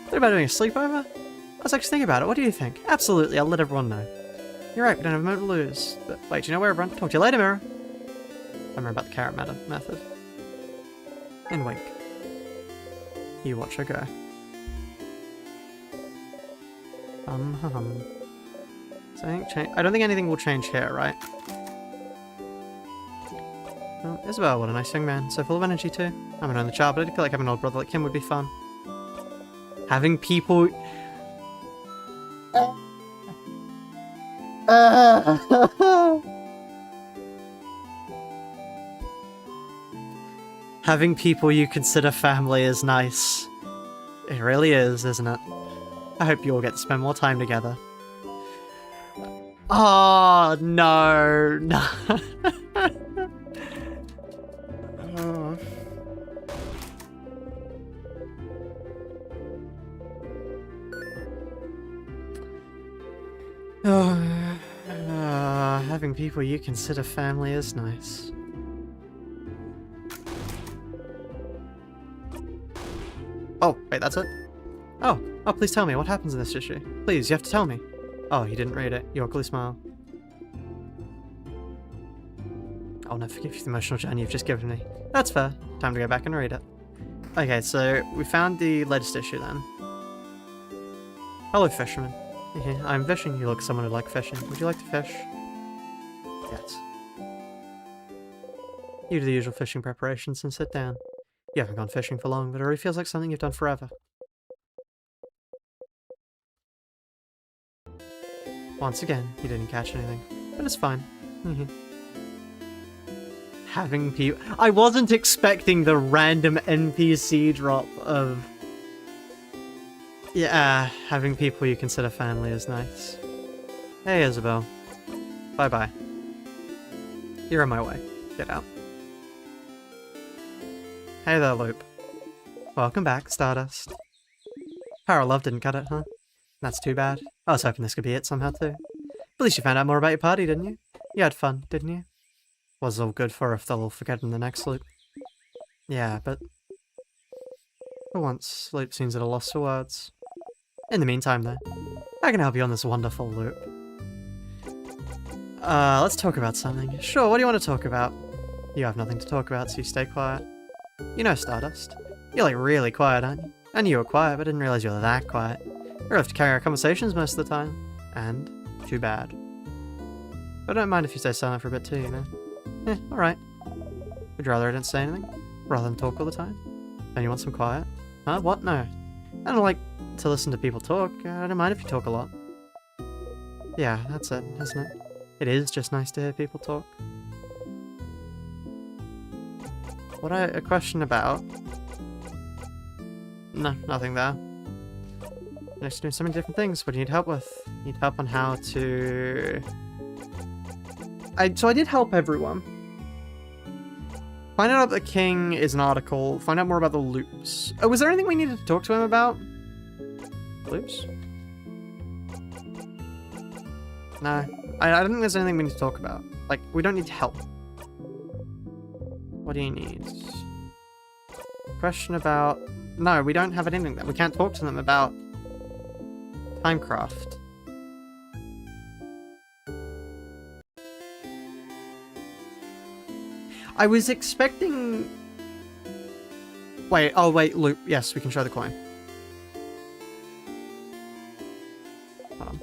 What about doing a sleepover? I was actually thinking about it. What do you think? Absolutely, I'll let everyone know. You're right, we don't have a moment to lose. But wait, do you know where everyone? Talk to you later, Mirror. I remember about the carrot method. And wink. You watch her go. Something change. I don't think anything will change here, right? Isabel, what a nice young man. So full of energy too. I'm an only child, but I feel like having an older brother like him would be fun. Having people... Having people you consider family is nice. It really is, isn't it? I hope you all get to spend more time together. Oh, no. No. Oh. Having people you consider family is nice. Oh, wait, that's it? Oh, please tell me, what happens in this issue? Please, you have to tell me. Oh, you didn't read it. You awkwardly smile. I'll never forgive you for the emotional journey you've just given me. That's fair. Time to go back and read it. Okay, so we found the latest issue then. Hello, fisherman. I'm fishing. You look someone who'd like fishing. Would you like to fish? Yes. You do the usual fishing preparations and sit down. You haven't gone fishing for long, but it already feels like something you've done forever. Once again, you didn't catch anything, but it's fine. Having people... I wasn't expecting the random NPC drop of... Yeah, having people you consider family is nice. Hey, Isabel. Bye-bye. You're on my way. Get out. Hey there, Loop. Welcome back, Stardust. Power of love didn't cut it, huh? That's too bad. I was hoping this could be it somehow too. At least you found out more about your party, didn't you? You had fun, didn't you? Was all good for if they'll all forget in the next loop. Yeah, but... For once, Loop seems at a loss for words. In the meantime, though, I can help you on this wonderful loop. Let's talk about something. Sure, what do you want to talk about? You have nothing to talk about, so you stay quiet. You know, Stardust. You're like really quiet, aren't you? I knew you were quiet, but didn't realize you were that quiet. We have to carry our conversations most of the time. And too bad. But I don't mind if you stay silent for a bit too, you know? Alright. Would you rather I didn't say anything? Rather than talk all the time? Don't you want some quiet? Huh? What? No. I don't like to listen to people talk. I don't mind if you talk a lot. Yeah, that's it, isn't it? It is just nice to hear people talk. What a question about? No, nothing there. You're doing so many different things. What do you need help with? You need help on how to... So I did help everyone. Find out about the king is an article. Find out more about the loops. Oh, was there anything we needed to talk to him about? Loops? No. I don't think there's anything we need to talk about. Like, we don't need help. What do you need? Question about... No, we don't have anything that we can't talk to them about. Timecraft. I was expecting... Wait, oh wait, loop. Yes, we can show the coin. Hold on.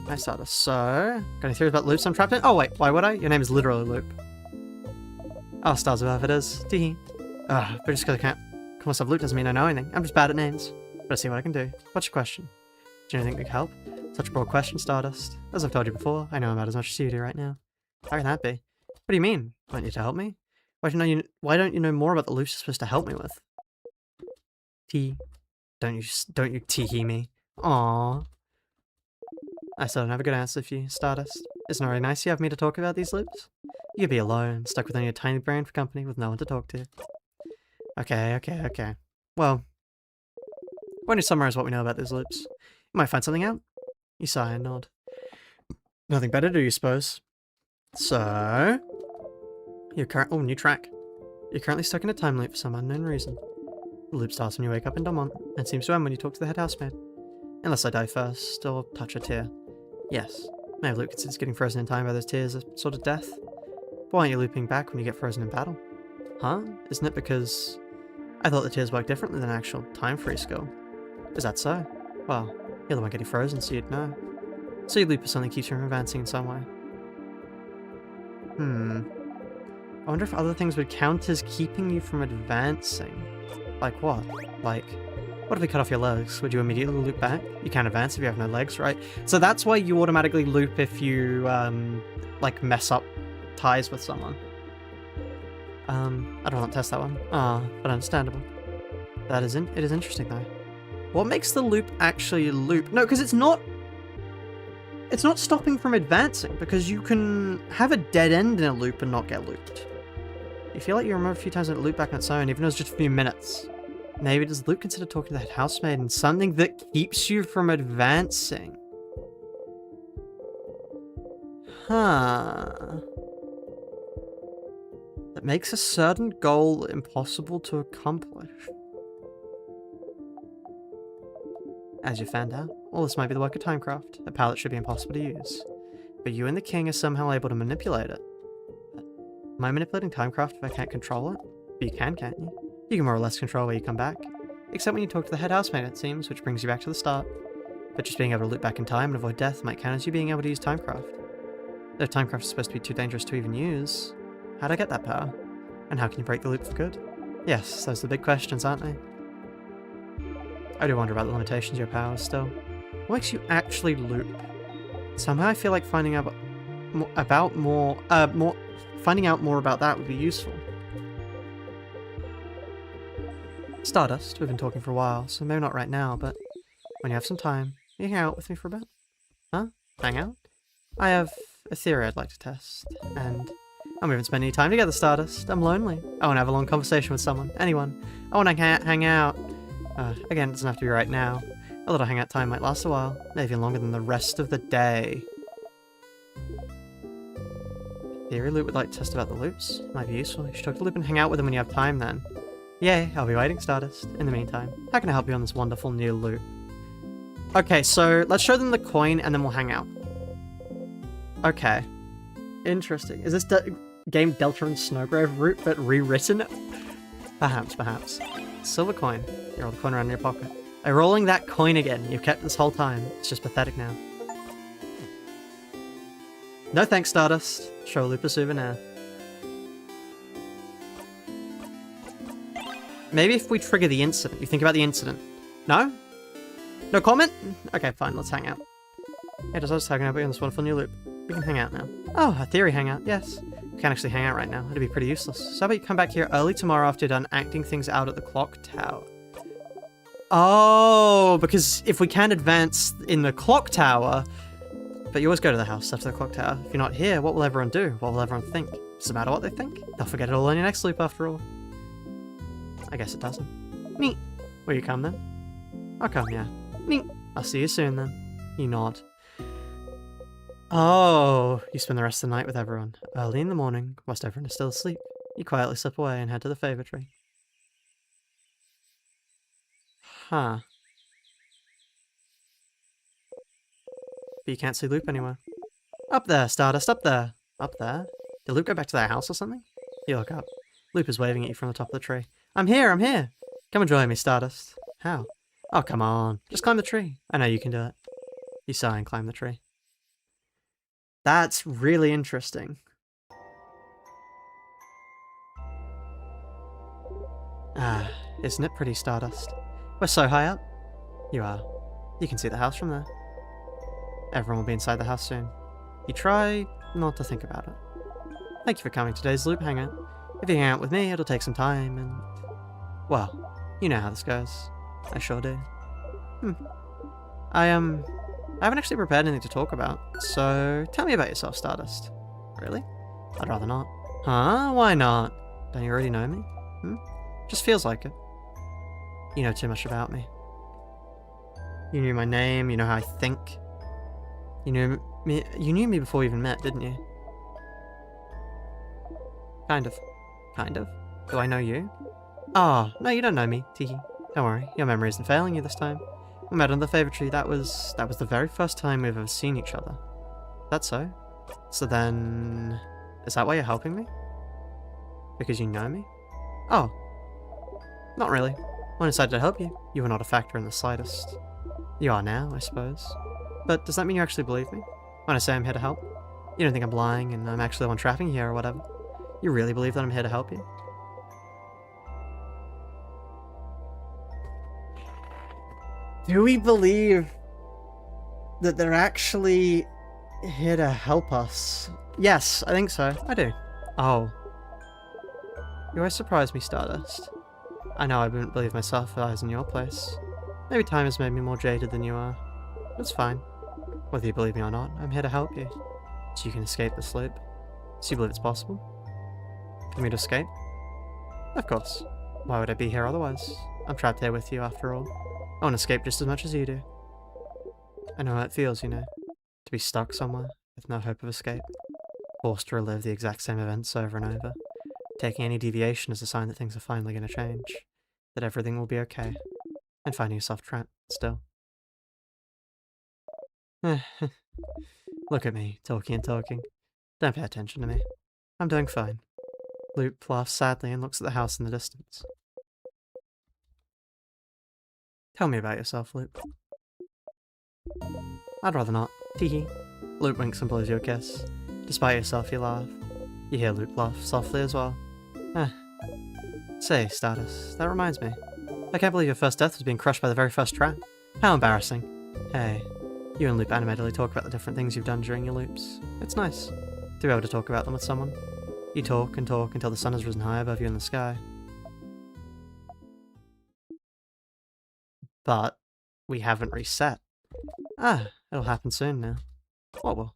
Nice starter. So, got any theories about loops I'm trapped in? Oh wait, why would I? Your name is literally Loop. Oh, stars above it is. Teehee. Ugh, but just because I can't call myself Loop doesn't mean I know anything. I'm just bad at names. But I see what I can do. What's your question? Do you think we can help? Such a broad question, Stardust. As I've told you before, I know about as much as you do right now. How can that be? What do you mean? Want you to help me? Why don't you know more about the loops you're supposed to help me with? Don't you tee-hee me. Aww. I still don't have a good answer for you, Stardust. Isn't it really nice you have me to talk about these loops? You could be alone, stuck with only a tiny brain for company with no one to talk to. Okay. Well, why don't you summarize what we know about these loops? You might find something out. You sigh and nod. Nothing better to do, you suppose? So... Oh, new track. You're currently stuck in a time loop for some unknown reason. The loop starts when you wake up in Domont, and seems to end when you talk to the head housemaid. Unless I die first, or touch a tear. Yes, maybe Luke considers getting frozen in time by those tears a sort of death. But why aren't you looping back when you get frozen in battle? Huh? Isn't it because... I thought the tears work differently than actual time freeze skill. Is that so? Well, you're the one getting frozen, so you'd know. So you loop for something keeps you from advancing in some way. I wonder if other things would count as keeping you from advancing. Like what? Like, what if we cut off your legs? Would you immediately loop back? You can't advance if you have no legs, right? So that's why you automatically loop if you, like, mess up ties with someone. I don't want to test that one. But understandable. It is interesting, though. What makes the loop actually loop? No, because it's not stopping from advancing, because you can have a dead end in a loop and not get looped. You feel like you remember a few times and it looped back on its own, even though it's just a few minutes. Maybe does the loop consider talking to that housemaid and something that keeps you from advancing? Huh. That makes a certain goal impossible to accomplish. As you found out, all this might be the work of Timecraft. A palette should be impossible to use. But you and the king are somehow able to manipulate it. Am I manipulating Timecraft if I can't control it? But you can, can't you? You can more or less control where you come back. Except when you talk to the head housemaid, it seems, which brings you back to the start. But just being able to loop back in time and avoid death might count as you being able to use Timecraft. If Timecraft is supposed to be too dangerous to even use, how'd I get that power? And how can you break the loop for good? Yes, those are the big questions, aren't they? I do wonder about the limitations of your powers still. What makes you actually loop? Somehow I feel like finding out more about that would be useful. Stardust, we've been talking for a while, so maybe not right now, but when you have some time, you hang out with me for a bit? Huh? Hang out? I have a theory I'd like to test, and we haven't spent any time together, Stardust. I'm lonely. I want to have a long conversation with someone. Anyone. I want to hang out. Again, it doesn't have to be right now. A little hangout time might last a while, maybe longer than the rest of the day. Theory loop would like to test about the loops. Might be useful. You should talk to the loop and hang out with them when you have time then. Yay, I'll be waiting, Stardust. In the meantime, how can I help you on this wonderful new loop? Okay, so let's show them the coin and then we'll hang out. Okay. Interesting. Is this game Delta and Snowgrove route but rewritten? Perhaps. Silver coin. You roll the coin around in your pocket. By rolling that coin again you've kept this whole time. It's just pathetic now. No thanks, Stardust. Show loop a souvenir. Maybe if we trigger the incident. You think about the incident. No? No comment? Okay, fine. Let's hang out. Yeah, just us hanging out on this wonderful new loop. We can hang out now. Oh, a theory hangout. Yes. We can't actually hang out right now. It'd be pretty useless. So how about you come back here early tomorrow after you're done acting things out at the clock tower? Oh, because if we can't advance in the clock tower... But you always go to the house after the clock tower. If you're not here, what will everyone do? What will everyone think? Does it matter what they think? They'll forget it all in your next loop after all. I guess it doesn't. Neat. Will you come then? I'll come, yeah. Neat. I'll see you soon then. You nod. Oh, you spend the rest of the night with everyone. Early in the morning, whilst everyone is still asleep, you quietly slip away and head to the favour tree. Huh. But you can't see Loop anywhere. Up there, Stardust, up there. Up there? Did Loop go back to their house or something? You look up. Loop is waving at you from the top of the tree. I'm here, I'm here! Come and join me, Stardust. How? Oh, come on. Just climb the tree. I know you can do it. You sigh and climb the tree. That's really interesting. Ah, isn't it pretty, Stardust? We're so high up. You are. You can see the house from there. Everyone will be inside the house soon. You try not to think about it. Thank you for coming to today's Loop Hangout. If you hang out with me, it'll take some time and... Well, you know how this goes. I sure do. I haven't actually prepared anything to talk about, so tell me about yourself, Stardust. Really? I'd rather not. Huh? Why not? Don't you already know me? Just feels like it. You know too much about me. You knew my name, you know how I think. You knew me before we even met, didn't you? Kind of. Kind of? Do I know you? Ah, no, you don't know me, Teehee. Don't worry, your memory isn't failing you this time. We met on the favour tree. That was the very first time we've ever seen each other. That's so? So then... Is that why you're helping me? Because you know me? Oh. Not really. When I decided to help you, you were not a factor in the slightest. You are now, I suppose. But does that mean you actually believe me? When I say I'm here to help? You don't think I'm lying and I'm actually the one trapping you here or whatever? You really believe that I'm here to help you? Do we believe that they're actually here to help us? Yes, I think so. I do. Oh. You always surprise me, Stardust. I know I wouldn't believe myself if I was in your place. Maybe time has made me more jaded than you are. That's fine. Whether you believe me or not, I'm here to help you. So you can escape this loop. So you believe it's possible? For me to escape? Of course. Why would I be here otherwise? I'm trapped here with you after all. I want to escape just as much as you do. I know how it feels, you know. To be stuck somewhere, with no hope of escape. Forced to relive the exact same events over and over. Taking any deviation as a sign that things are finally going to change. That everything will be okay. And finding yourself trapped, still. Look at me, talking and talking. Don't pay attention to me. I'm doing fine. Loop laughs sadly and looks at the house in the distance. Tell me about yourself, Loop. I'd rather not. Teehee. Loop winks and blows you a kiss. Despite yourself, you laugh. You hear Loop laugh softly as well. Say, Stardust, that reminds me. I can't believe your first death was being crushed by the very first trap. How embarrassing. Hey, you and Loop animatedly talk about the different things you've done during your loops. It's nice to be able to talk about them with someone. You talk and talk until the sun has risen high above you in the sky. But we haven't reset. It'll happen soon now. What will?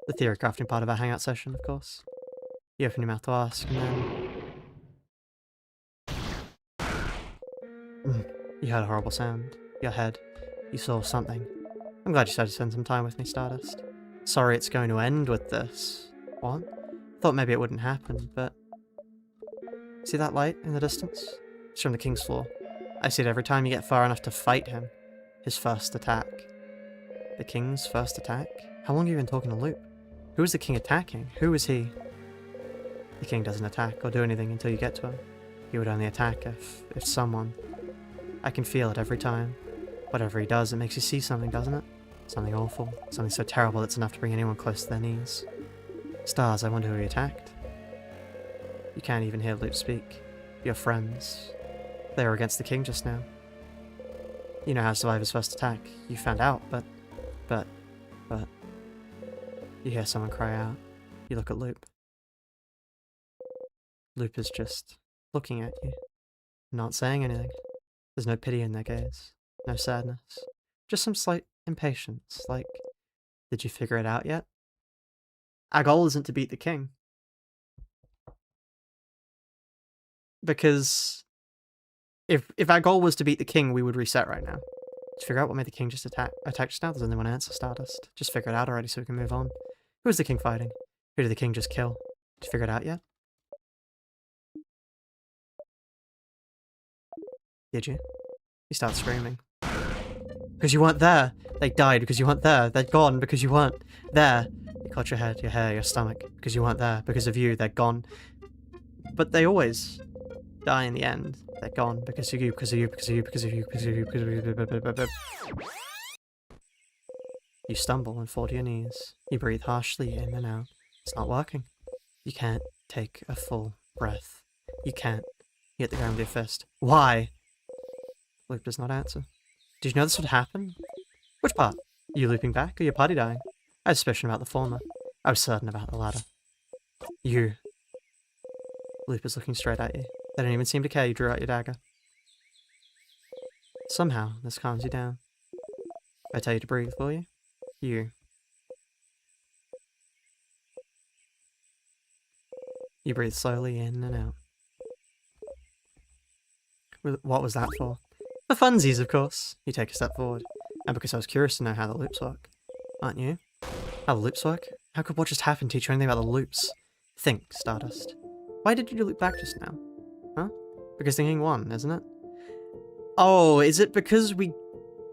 The theory crafting part of our hangout session, of course. You open your mouth to ask, and then... You heard a horrible sound. Your head. You saw something. I'm glad you decided to spend some time with me, Stardust. Sorry it's going to end with this. What? Thought maybe it wouldn't happen, but... See that light in the distance? It's from the King's floor. I see it every time you get far enough to fight him. His first attack. The King's first attack? How long have you been talking to Loop? Who is the King attacking? Who is he? The King doesn't attack or do anything until you get to him. He would only attack if someone... I can feel it every time. Whatever he does, it makes you see something, doesn't it? Something awful. Something so terrible that's enough to bring anyone close to their knees. Stars, I wonder who he attacked. You can't even hear Loop speak. Your friends. They were against the King just now. You know how to survive his first attack. You found out, but... You hear someone cry out. You look at Loop. Loop is just looking at you. Not saying anything. There's no pity in their gaze. No sadness. Just some slight impatience, like, did you figure it out yet? Our goal isn't to beat the King. Because if our goal was to beat the King, we would reset right now. To figure out what made the King just attack just now, there's only one answer, Stardust. Just figure it out already so we can move on. Who is the King fighting? Who did the King just kill? Did you figure it out yet? Did you? You start screaming. Because you weren't there. They died because you weren't there. They're gone because you weren't there. You caught your head, your hair, your stomach. Because you weren't there. Because of you, they're gone. But they always die in the end. They're gone because of you, because of you, because of you, because of you, because of you, because of you. You stumble and fall to your knees. You breathe harshly in and out. It's not working. You can't take a full breath. You can't. You hit the ground with your fist. Why? Loop does not answer. Did you know this would happen? Which part? Are you looping back or your party dying? I had suspicion about the former. I was certain about the latter. You. Loop is looking straight at you. They don't even seem to care you drew out your dagger. Somehow, this calms you down. I tell you to breathe, will you? You. You breathe slowly in and out. What was that for? For funsies, of course. You take a step forward. And because I was curious to know how the loops work. Aren't you? How the loops work? How could what just happened teach you anything about the loops? Think, Stardust. Why did you loop back just now? Huh? Because the King won, isn't it? Oh, is it because we...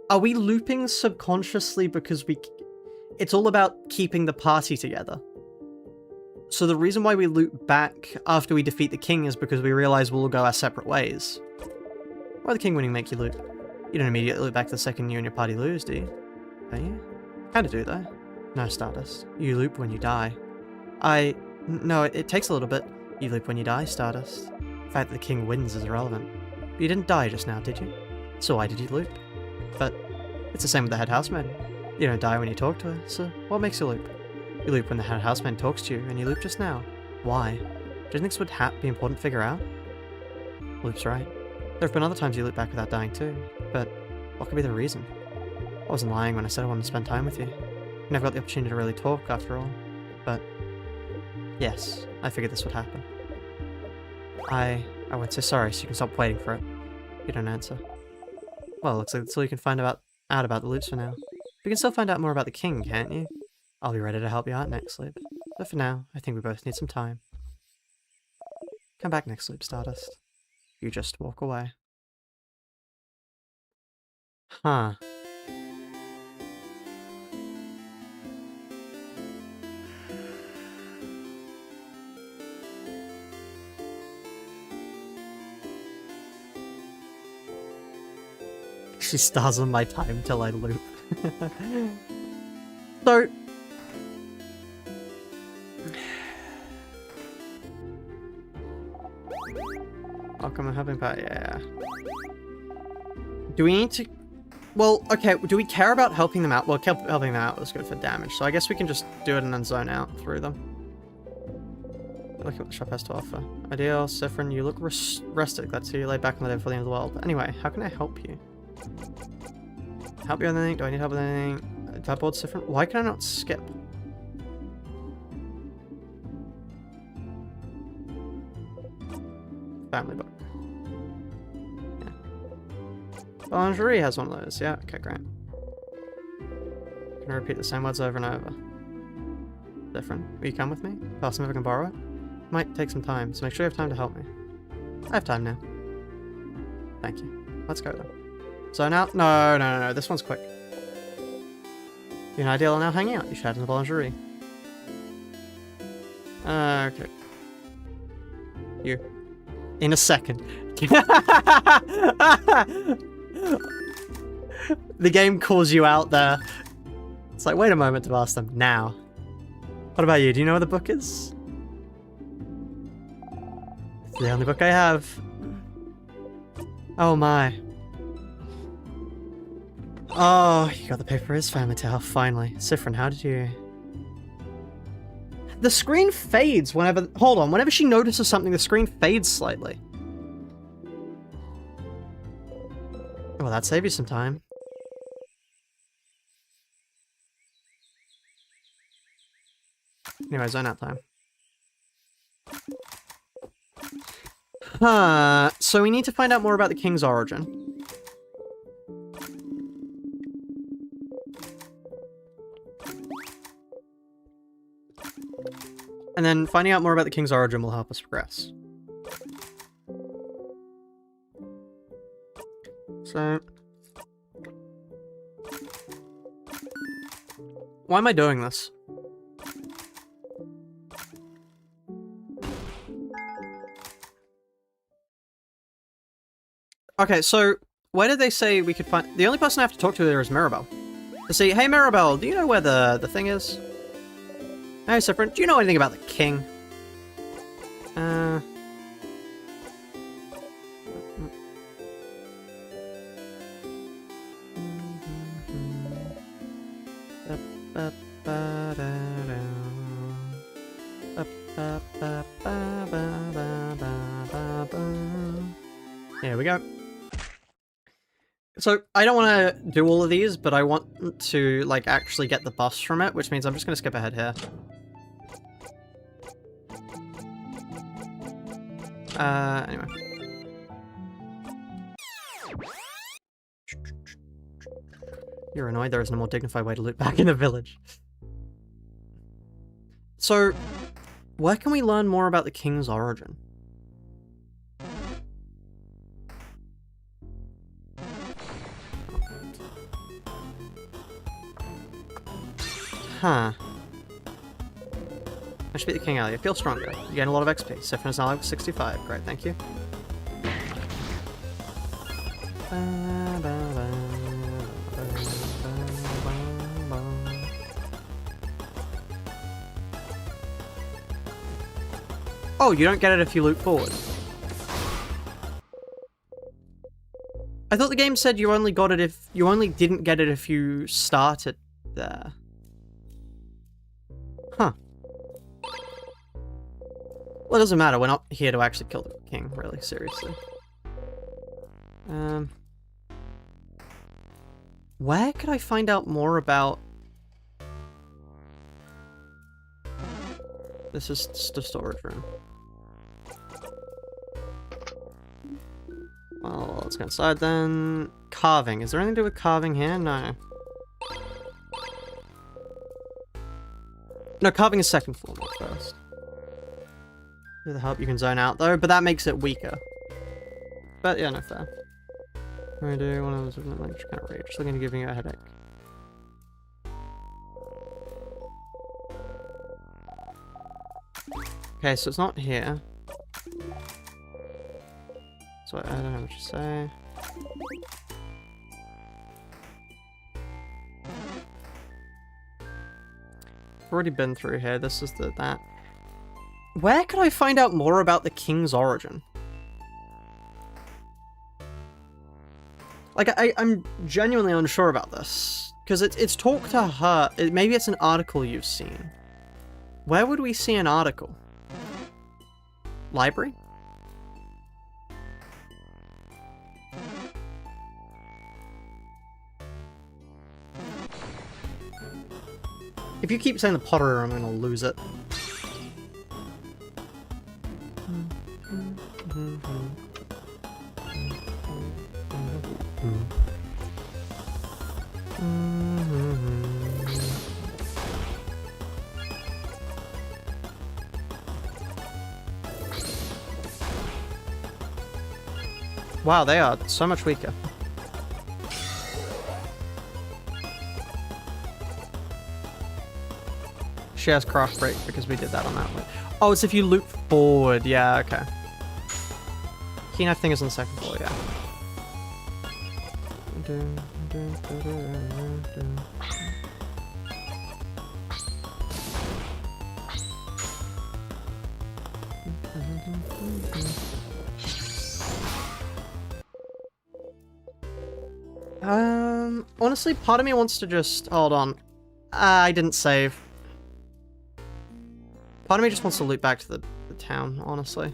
Are we looping subconsciously because we... It's all about keeping the party together. So the reason why we loop back after we defeat the King is because we realize we'll all go our separate ways. Why the King winning make you loop? You don't immediately loop back the second you and your party lose, do you? Don't you? Kinda do, though. No, Stardust. You loop when you die. No, it takes a little bit. You loop when you die, Stardust. The fact that the king wins is irrelevant. But you didn't die just now, did you? So why did you loop? But it's the same with the head housemaid. You don't die when you talk to her, so what makes you loop? You loop when the head housemaid talks to you, and you loop just now. Why? Do you think this would be important to figure out? Loop's right. There have been other times you loop back without dying too, but what could be the reason? I wasn't lying when I said I wanted to spend time with you. We never got the opportunity to really talk after all, but yes, I figured this would happen. I won't say sorry so you can stop waiting for it. You don't answer. Well, looks like that's all you can find out about the loops for now. We can still find out more about the king, can't you? I'll be ready to help you out next loop. But for now, I think we both need some time. Come back next loop, Stardust. You just walk away. Huh. She stars on my time till I loop. So... Oh, come on, helping part, yeah. Do we need to... Well, okay, do we care about helping them out? Well, helping them out was good for damage, so I guess we can just do it and then zone out through them. Look at what the shop has to offer. Ideal, Sifrin, you look rested. Glad to see you laid back on the day before the end of the world. But anyway, how can I help you? Help you with anything? Do I need help with anything? Type board's different. Why can I not skip? Family book. Yeah. Lingerie has one of those. Yeah, okay, great. Can I repeat the same words over and over? Different. Will you come with me? Ask them if I can borrow it? Might take some time, so make sure you have time to help me. I have time now. Thank you. Let's go then. So now, no, this one's quick. You're an ideal now hanging out. You should head in the lingerie. Okay. You. In a second. The game calls you out there. It's like, wait a moment to ask them. Now. What about you? Do you know where the book is? It's the only book I have. Oh my. Oh, you got the paper is family tale, finally. Sifrin, how did you... The screen fades whenever... Hold on, whenever she notices something, the screen fades slightly. Well, that saved you some time. Anyway, zone out time. So we need to find out more about the king's origin. And then finding out more about the king's origin will help us progress. So... Why am I doing this? Okay, so where did they say we could find... The only person I have to talk to there is Mirabelle. To say, hey Mirabelle, do you know where the thing is? Hey, Sifrin, do you know anything about the king? Here we go. So, I don't want to do all of these, but I want to, like, actually get the buffs from it, which means I'm just going to skip ahead here. Anyway. You're annoyed there isn't a more dignified way to loot back in the village. So, where can we learn more about the king's origin? Huh. I should beat the king earlier. Feel stronger. You gain a lot of XP. Sifrin is now level 65. Great, thank you. Oh, you don't get it if you loop forward. I thought the game said you only got it if you only didn't get it if you started there. Huh. Well, it doesn't matter. We're not here to actually kill the king, really, seriously. Where could I find out more about... This is just a storage room. Well, let's go inside then. Carving. Is there anything to do with carving here? No. No, carving is second floor, not first. With the help you can zone out though, but that makes it weaker. But yeah, no fair. I do one of those kind of rage. Looking to giving you a headache. Okay, so it's not here. So I don't know what to say. I've already been through here. This is that. Where could I find out more about the king's origin? Like, I'm genuinely unsure about this. Because it's talk to her. Maybe it's an article you've seen. Where would we see an article? Library? If you keep saying the pottery room, I'm gonna lose it. Wow, they are so much weaker. She has craft break because we did that on that one. Oh, it's if you loop forward. Yeah, okay. Key knife thing is on the second floor, yeah. Honestly, part of me wants to just... Hold on. I didn't save. Part of me just wants to loop back to the town, honestly.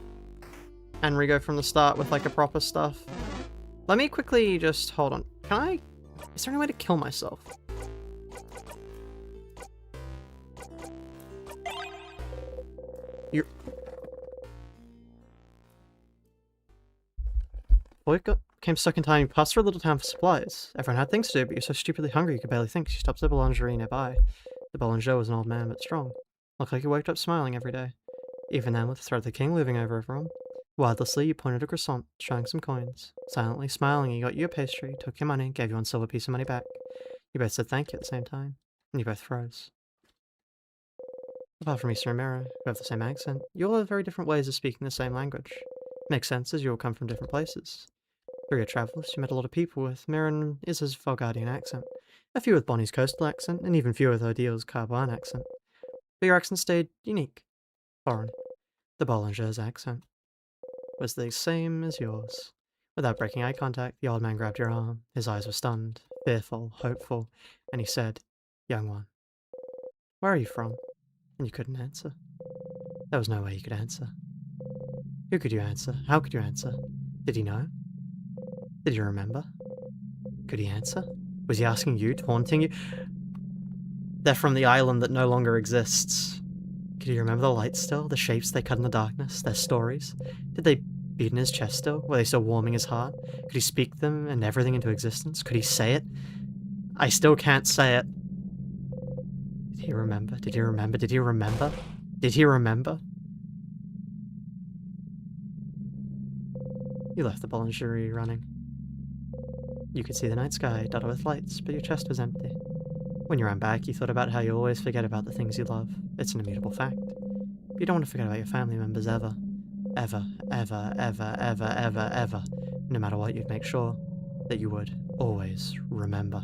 And re-go from the start with, like, a proper stuff. Let me quickly just... Hold on. Can I... Is there any way to kill myself? You're... Boy became stuck in time. You passed through a little town for supplies. Everyone had things to do, but you're so stupidly hungry you could barely think. She stopped at the boulangerie nearby. The boulanger was an old man, but strong. Looked like he waked up smiling every day. Even then, with the threat of the king looming over everyone. Wordlessly, you pointed a croissant, showing some coins. Silently smiling, he got you a pastry, took your money, gave you one silver piece of money back. You both said thank you at the same time, and you both froze. Apart from Eastern and Mirror, who have the same accent, you all have very different ways of speaking the same language. Makes sense as you all come from different places. Through your travels, you met a lot of people with Mirror and Izza's Valgardian accent, a few with Bonnie's coastal accent, and even fewer with Odil's Carboan accent. But your accent stayed unique, foreign. The Bollinger's accent was the same as yours. Without breaking eye contact, the old man grabbed your arm. His eyes were stunned, fearful, hopeful, and he said, "Young one, where are you from?" And you couldn't answer. There was no way you could answer. Who could you answer? How could you answer? Did he know? Did you remember? Could he answer? Was he asking you, taunting you? They're from the island that no longer exists. Could he remember the lights still? The shapes they cut in the darkness? Their stories? Did they beat in his chest still? Were they still warming his heart? Could he speak them and everything into existence? Could he say it? I still can't say it. Did he remember? Did he remember? Did he remember? Did he remember? You left the boulangerie running. You could see the night sky dotted with lights, but your chest was empty. When you ran back, you thought about how you always forget about the things you love. It's an immutable fact. But you don't want to forget about your family members ever. Ever, ever, ever, ever, ever, ever. No matter what, you'd make sure that you would always remember.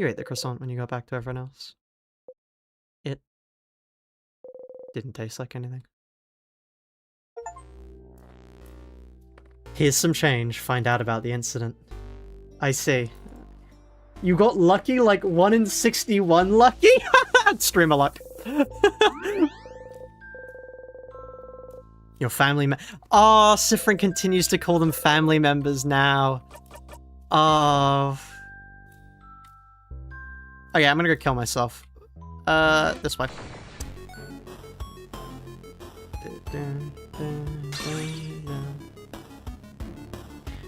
You ate the croissant when you got back to everyone else. It didn't taste like anything. Here's some change. Find out about the incident. I see. You got lucky, like 1 in 61 lucky? Streamer luck. Your family Oh, Sifrin continues to call them family members now. Oh. Okay, I'm gonna go kill myself. This way.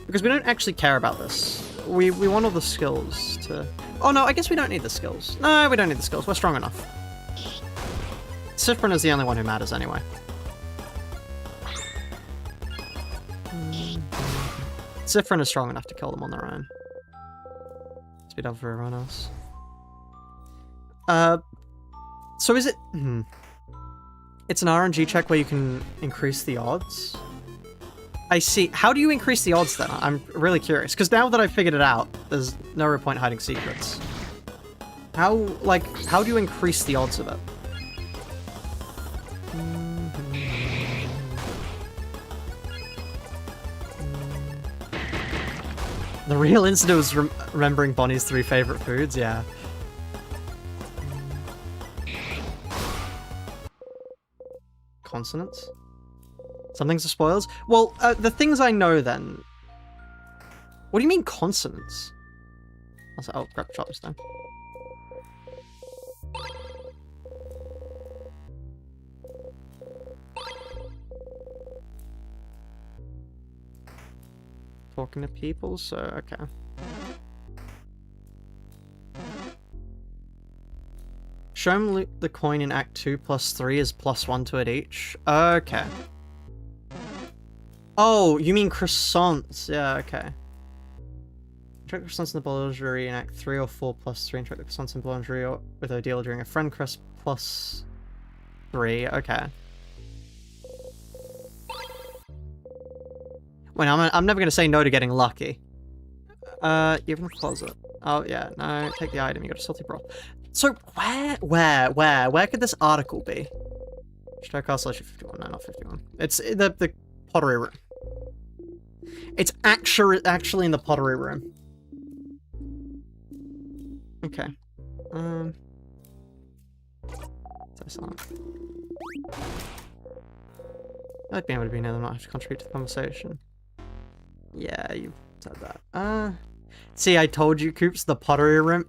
Because we don't actually care about this. We want all the skills to... Oh no, I guess we don't need the skills. No, we don't need the skills. We're strong enough. Sifrin is the only one who matters anyway. Sifrin is strong enough to kill them on their own. Speed up for everyone else. So is it... It's an RNG check where you can increase the odds? I see. How do you increase the odds then? I'm really curious, because now that I've figured it out, there's no real point hiding secrets. How do you increase the odds of it? The real incident was remembering Bonnie's 3 favorite foods, yeah. Consonants? Some things are spoilers? Well, the things I know then... What do you mean consonants? Oh, grab the choppers then. Talking to people, so okay. Show him loot the coin in Act 2 plus 3 is +1 to it each. Okay. Oh, you mean croissants. Yeah, okay. Check the croissants in the boulangerie in Act 3 or 4 plus 3 and check the croissants in boulangerie with a deal during a friend quest plus 3. Okay. Wait, I'm never going to say no to getting lucky. Give him the closet. Oh, yeah. No, take the item. You got a salty broth. So, where could this article be? Should I cast issue 51? No, not 51. It's the pottery room. It's actually in the pottery room. Okay. So silent. I'd be able to be near them, not have to contribute to the conversation. Yeah, you said that. See, I told you, Coops, the pottery room.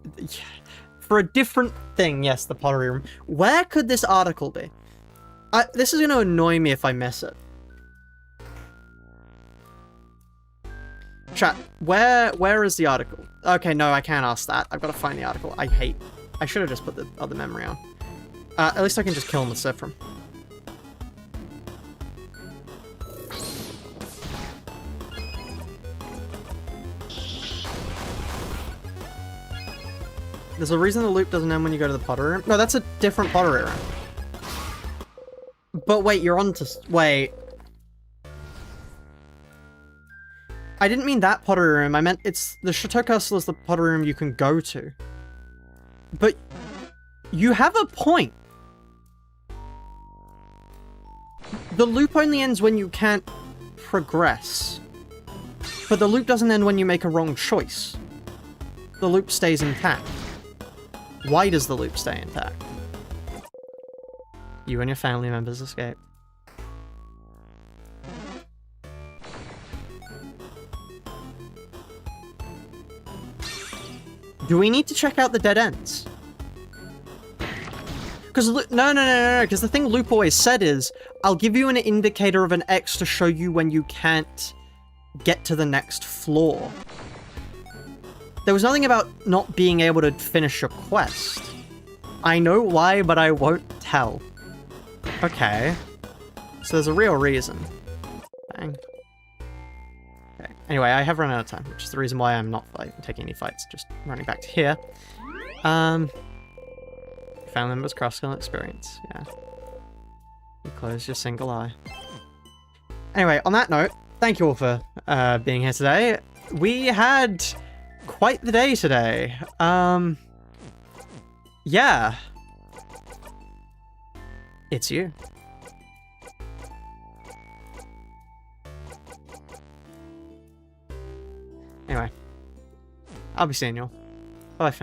For a different thing, yes, the pottery room. Where could this article be? This is going to annoy me if I miss it. Chat, where is the article? Okay, no, I can't ask that. I've got to find the article. I should have just put the other memory on. At least I can just kill him with Sifrin. There's a reason the loop doesn't end when you go to the pottery room. No, that's a different pottery room. But wait, you're on to... Wait. I didn't mean that pottery room. I meant it's... The Chateau Castle is the pottery room you can go to. But... You have a point. The loop only ends when you can't progress. But the loop doesn't end when you make a wrong choice. The loop stays intact. Why does the loop stay intact? You and your family members escaped. Do we need to check out the dead ends? Because no, because the thing Loop always said is, I'll give you an indicator of an X to show you when you can't get to the next floor. There was nothing about not being able to finish your quest. I know why, but I won't tell. Okay. So there's a real reason. Bang. Okay. Anyway, I have run out of time, which is the reason why I'm not taking any fights, just running back to here. Family members cross-skill experience, yeah. You close your single eye. Anyway, on that note, thank you all for being here today. We had quite the day today. Yeah. It's you. Anyway. I'll be seeing you all. Bye for now.